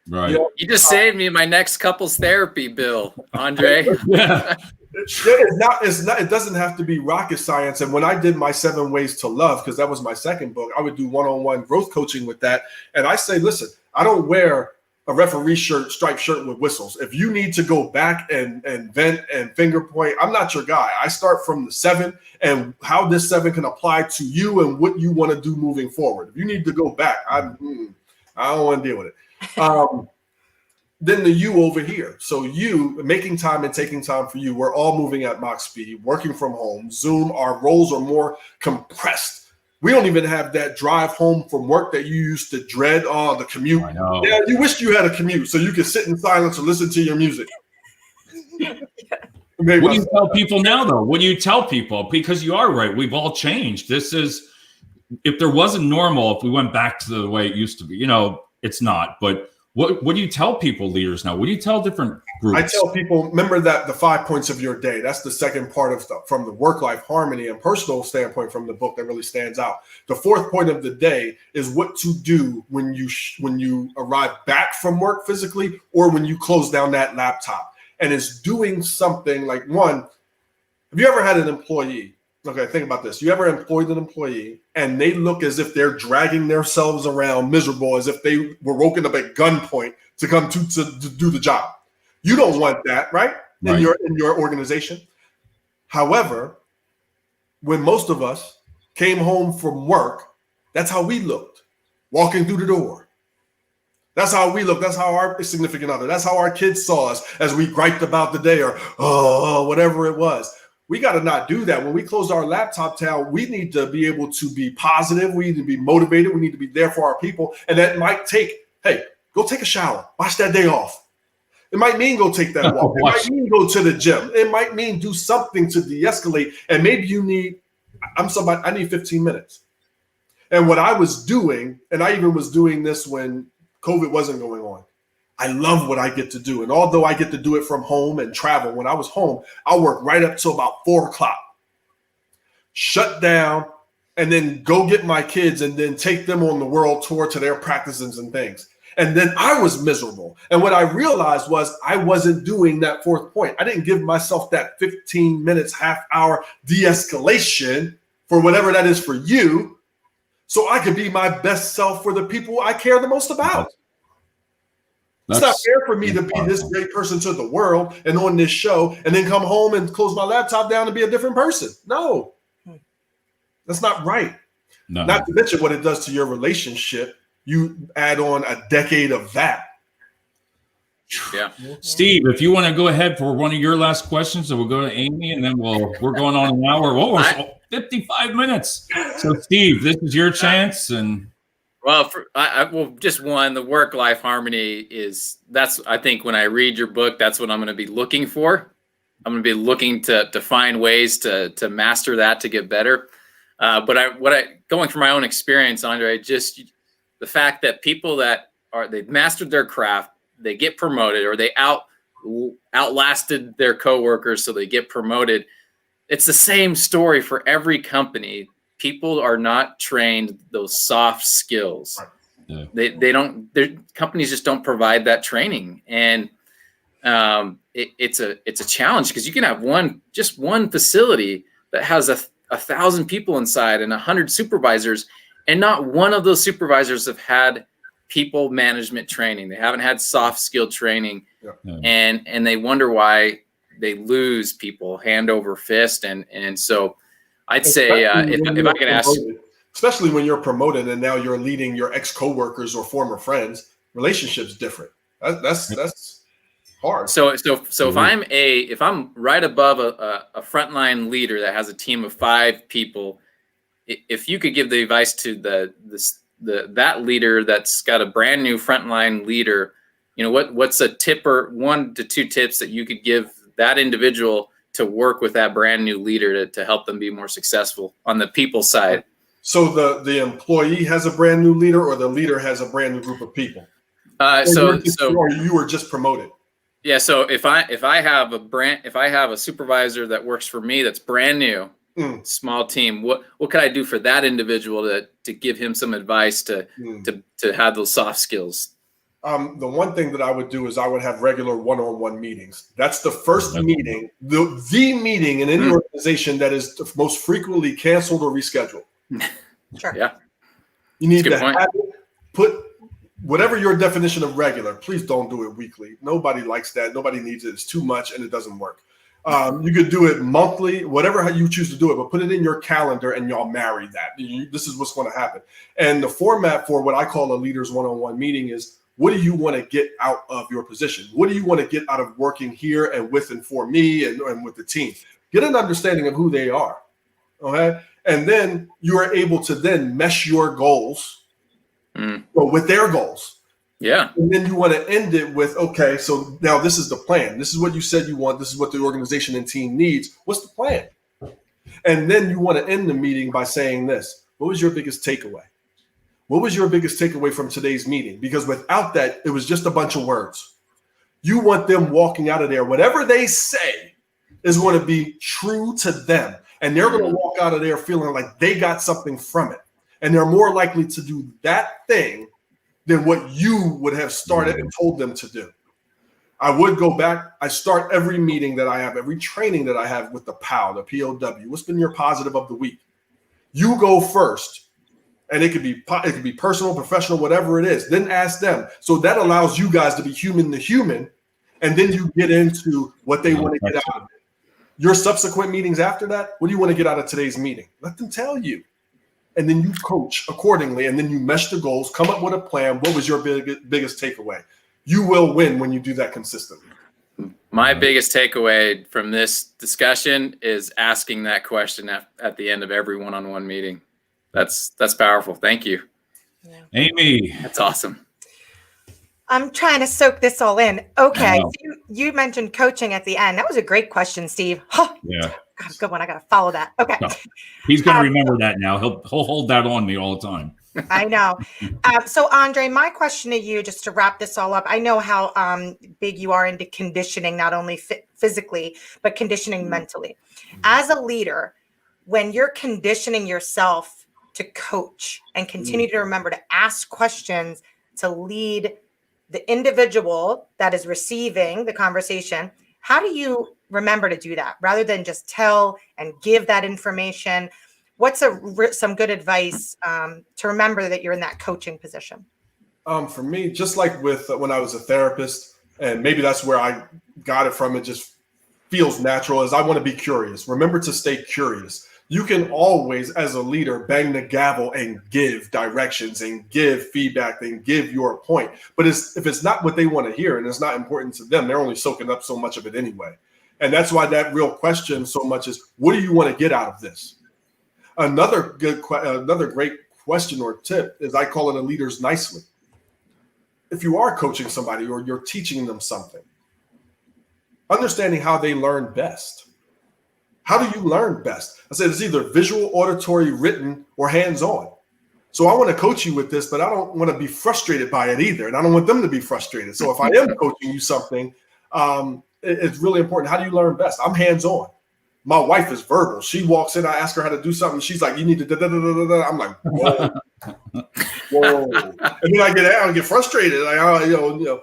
A: Right.
D: You just saved me my next couples therapy bill, Andre.
A: Yeah.
B: It doesn't have to be rocket science. And when I did my 7 Ways to Love, because that was my second book, I would do one-on-one growth coaching with that. And I say, listen, I don't wear a referee shirt, striped shirt with whistles. If you need to go back and vent and finger point, I'm not your guy. I start from the 7 and how this 7 can apply to you and what you want to do moving forward. If you need to go back, I don't want to deal with it. Then the you over here. So you making time and taking time for you. We're all moving at Mach speed, working from home, Zoom. Our roles are more compressed. We don't even have that drive home from work that you used to dread. Oh, the commute.
A: I know.
B: Yeah, you wished you had a commute so you could sit in silence or listen to your music.
A: What do you tell people now, though? What do you tell people? Because you are right. We've all changed. If there wasn't normal, if we went back to the way it used to be, it's not. But what do you tell people, leaders now? What do you tell different groups?
B: I tell people, remember that the 5 points of your day, that's the second part from the work-life harmony and personal standpoint from the book that really stands out. The 4th point of the day is what to do when you arrive back from work physically or when you close down that laptop. And it's doing something like, one, have you ever had an employee? Okay, think about this. You ever employed an employee and they look as if they're dragging themselves around miserable, as if they were woken up at gunpoint to come to do the job? You don't want that, right? In your organization. However, when most of us came home from work, that's how we looked, walking through the door. That's how we look. That's how our significant other, that's how our kids saw us as we griped about the day or, whatever it was. We got to not do that. When we close our laptop down, we need to be able to be positive. We need to be motivated. We need to be there for our people. And that might take, hey, go take a shower. Watch that day off. It might mean go take that walk. It might mean go to the gym. It might mean do something to de-escalate. And maybe you need, I need 15 minutes. And what I was doing, and I even was doing this when COVID wasn't going on, I love what I get to do. And although I get to do it from home and travel, when I was home, I work right up till about 4 o'clock. Shut down and then go get my kids and then take them on the world tour to their practices and things. And then I was miserable. And what I realized was I wasn't doing that fourth point. I didn't give myself that 15 minutes, half hour de-escalation for whatever that is for you, so I could be my best self for the people I care the most about. It's not fair for me to be this great person to the world and on this show and then come home and close my laptop down and be a different person. No, that's not right.
A: No.
B: Not to mention what it does to your relationship. You add on a decade of that.
D: Yeah.
A: Steve, if you want to go ahead for one of your last questions, then we'll go to Amy, and then we're going on an hour. We're 55 minutes. So, Steve, this is your chance. And
D: well, just one, the work-life harmony that's I think when I read your book, that's what I'm going to be looking for. I'm going to be looking to find ways to master that, to get better. But going from my own experience, Andre, just the fact that people they've mastered their craft, they get promoted, or they outlasted their coworkers, so they get promoted. It's the same story for every company. People are not trained those soft skills. Yeah. Their companies just don't provide that training. And it's a challenge, because you can have one facility that has 1,000 people inside and 100 supervisors, and not one of those supervisors have had people management training. They haven't had soft skill training. Yeah. And they wonder why they lose people hand over fist. And so I'd say if I could ask,
B: especially when you're promoted and now you're leading your ex-coworkers or former friends, relationships different. That's hard.
D: So if I'm right above a frontline leader that has a team of 5 people, if you could give the advice to that leader that's got a brand new frontline leader, what's a tip or 1 to 2 tips that you could give that individual to work with that brand new leader to help them be more successful on the people side?
B: So the employee has a brand new leader, or the leader has a brand new group of people? Or you were just promoted?
D: Yeah. So if I have a supervisor that works for me that's brand new, small team, what could I do for that individual to give him some advice to have those soft skills?
B: The one thing that I would do is I would have regular one-on-one meetings. That's the first meeting, the meeting in any organization that is most frequently canceled or rescheduled.
C: Sure.
D: Yeah.
B: You need to put whatever your definition of regular. Please don't do it weekly. Nobody likes that. Nobody needs it. It's too much and it doesn't work. You could do it monthly, whatever how you choose to do it, but put it in your calendar and y'all marry that. This is what's going to happen. And the format for what I call a leaders one-on-one meeting is, what do you want to get out of your position? What do you want to get out of working here and with and for me and with the team? Get an understanding of who they are. Okay. And then you are able to then mesh your goals with their goals.
D: Yeah.
B: And then you want to end it with, okay, so now this is the plan. This is what you said you want. This is what the organization and team needs. What's the plan? And then you want to end the meeting by saying this. What was your biggest takeaway? What was your biggest takeaway from today's meeting? Because without that, it was just a bunch of words. You want them walking out of there, whatever they say is going to be true to them. And they're going to walk out of there feeling like they got something from it. And they're more likely to do that thing than what you would have started and told them to do. I would go back. I start every meeting that I have, every training that I have with the POW, the POW. What's been your positive of the week? You go first. And it could be personal, professional, whatever it is. Then ask them. So that allows you guys to be human to human. And then you get into what they want to get out of it. Your subsequent meetings after that, what do you want to get out of today's meeting? Let them tell you. And then you coach accordingly. And then you mesh the goals, come up with a plan. What was your biggest takeaway? You will win when you do that consistently.
D: My biggest takeaway from this discussion is asking that question at the end of every one-on-one meeting. That's powerful. Thank you.
C: Yeah.
A: Amy.
D: That's awesome.
C: I'm trying to soak this all in. Okay. So you mentioned coaching at the end. That was a great question, Steve. Huh.
A: Yeah.
C: God, good one. I got to follow that. Okay.
A: No, he's going to remember that now. He'll hold that on me all the time.
C: I know. So Andre, my question to you, just to wrap this all up, I know how big you are into conditioning, not only physically, but conditioning mentally. As a leader, when you're conditioning yourself to coach and continue to remember to ask questions, to lead the individual that is receiving the conversation, how do you remember to do that rather than just tell and give that information? What's some good advice to remember that you're in that coaching position?
B: For me, just like with when I was a therapist, and maybe that's where I got it from, it just feels natural, is I want to be curious. Remember to stay curious. You can always, as a leader, bang the gavel and give directions and give feedback and give your point. But if it's not what they want to hear and it's not important to them, they're only soaking up so much of it anyway. And that's why that real question so much is, what do you want to get out of this? Another great question or tip is, I call it a leader's nicely. If you are coaching somebody or you're teaching them something, understanding how they learn best. How do you learn best? I said it's either visual, auditory, written, or hands-on. So I want to coach you with this, but I don't want to be frustrated by it either. And I don't want them to be frustrated. So if I am coaching you something, it's really important. How do you learn best? I'm hands-on. My wife is verbal. She walks in, I ask her how to do something. She's like, you need to da-da-da-da-da. I'm like, whoa. Whoa. And then I get out and get frustrated. Like,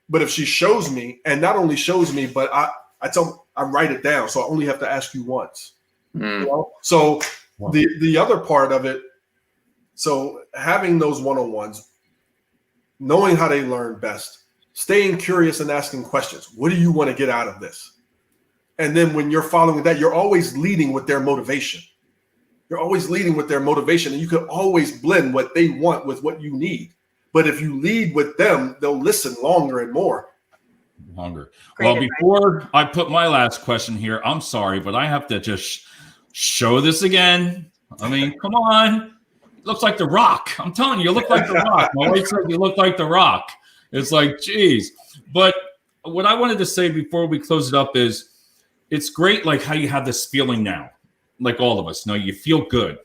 B: but if she shows me, and not only shows me, but I write it down. So I only have to ask you once. You know? So the other part of it, so having those one-on-ones, knowing how they learn best, staying curious and asking questions. What do you want to get out of this? And then when you're following that, you're always leading with their motivation. You're always leading with their motivation, and you can always blend what they want with what you need. But if you lead with them, they'll listen longer and more.
A: Longer.
C: Great
A: Well,
C: advice.
A: before I put my last question here, I'm sorry, but I have to just show this again. I mean, come on. It looks like The Rock. I'm telling you, you look like The Rock. My wife said you look like The Rock. It's like, geez. But what I wanted to say before we close it up is, it's great, like how you have this feeling now, like all of us. You know, you feel good.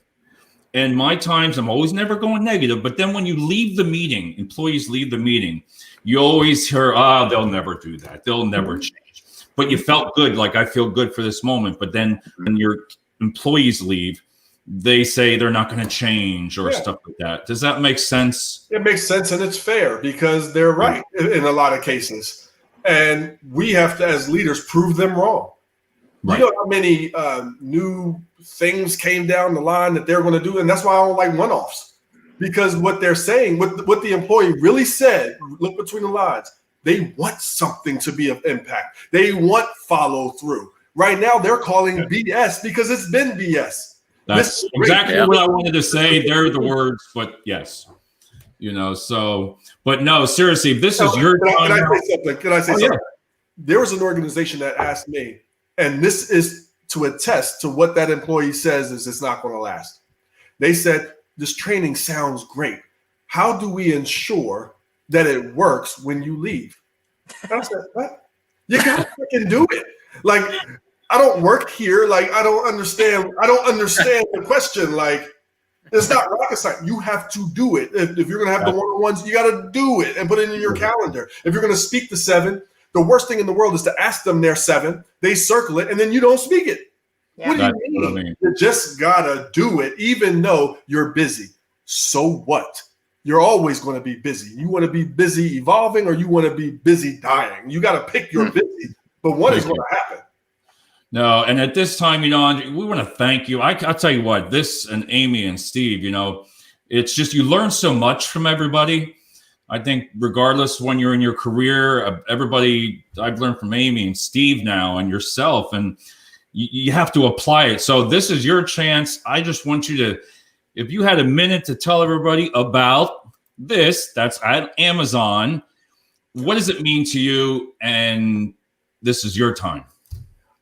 A: And my times, I'm always never going negative. But then when you leave the meeting, employees leave the meeting, you always hear, they'll never do that. They'll never change. But you felt good, like I feel good for this moment. But then when your employees leave, they say they're not going to change or stuff like that. Does that make sense?
B: It makes sense, and it's fair because they're right in a lot of cases. And we have to, as leaders, prove them wrong.
A: Right.
B: You know how many new things came down the line that they're going to do? And that's why I don't like one-offs. Because what they're saying, what the employee really said, look between the lines, they want something to be of impact. They want follow through. Right now, they're calling BS because it's been BS.
A: That's exactly what I wanted to say. They're the words, but yes. You know, so, but no, seriously, if this is your time.
B: Can I say something? Yeah. There was an organization that asked me, and this is to attest to what that employee says is it's not going to last. They said, this training sounds great. How do we ensure that it works when you leave? And I said, what? You got to freaking do it. Like, I don't work here. Like, I don't understand the question. Like, it's not rocket science. You have to do it. If you're going to have the one-on-ones, you got to do it and put it in your calendar. If you're going to speak to 7, the worst thing in the world is to ask them their 7, they circle it, and then you don't speak it. Yeah. What do you mean? You just gotta do it, even though you're busy. So what? You're always going to be busy. You want to be busy evolving, or you want to be busy dying. You got to pick your busy, but one is going to happen.
A: No, and at this time, you know, Andre, we want to thank you. I'll tell you what, this and Amy and Steve, you know, it's just you learn so much from everybody. I think regardless when you're in your career, everybody, I've learned from Amy and Steve now and yourself, and you have to apply it. So this is your chance. I just want you to, if you had a minute to tell everybody about this, that's at Amazon, what does it mean to you? And this is your time.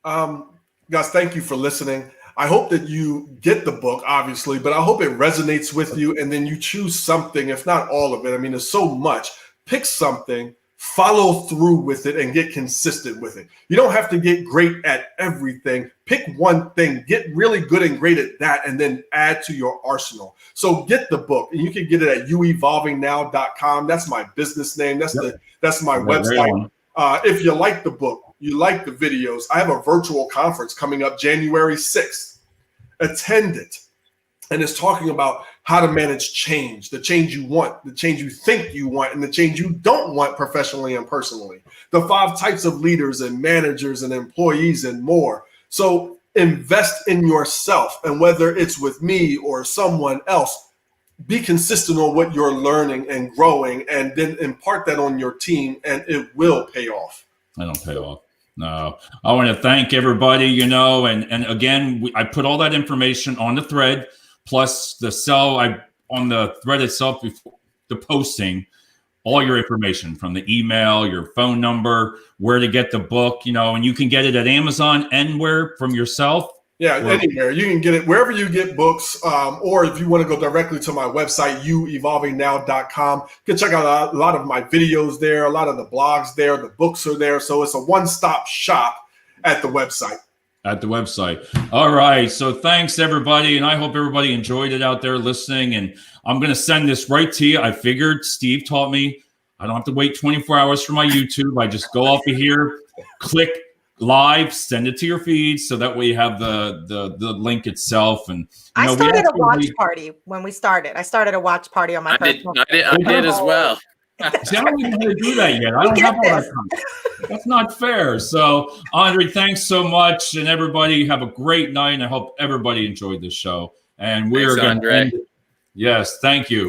B: Guys, thank you for listening. I hope that you get the book, obviously, but I hope it resonates with you, and then you choose something, if not all of it. I mean, there's so much. Pick something, follow through with it, and get consistent with it. You don't have to get great at everything. Pick one thing, get really good and great at that, and then add to your arsenal. So get the book, and you can get it at youevolvingnow.com. That's my business name. That's my website. If you like the book, you like the videos, I have a virtual conference coming up January 6th. Attend it. And it's talking about how to manage change, the change you want, the change you think you want, and the change you don't want professionally and personally, the 5 types of leaders and managers and employees and more. So invest in yourself, and whether it's with me or someone else, be consistent on what you're learning and growing, and then impart that on your team, and it will pay off.
A: I don't pay off. No, I want to thank everybody, and again, I put all that information on the thread, plus the on the thread itself before the posting, all your information from the email, your phone number, where to get the book, and you can get it at Amazon anywhere from yourself.
B: Yeah, anywhere. You can get it wherever you get books, or if you want to go directly to my website, youevolvingnow.com. You can check out a lot of my videos there, a lot of the blogs there, the books are there. So it's a one-stop shop at the website.
A: All right. So thanks, everybody. And I hope everybody enjoyed it out there listening. And I'm going to send this right to you. I figured Steve taught me I don't have to wait 24 hours for my YouTube. I just go off of here, click live, send it to your feed, so that way you have the link itself. And
C: I started a watch party when we started. I started a watch party on my personal.
D: I did as well.
A: See, I don't even know how to do that yet. I don't have all that time. That's not fair. So, Andre, thanks so much, and everybody have a great night. And I hope everybody enjoyed this show. And we are going to end it. Yes, thank you.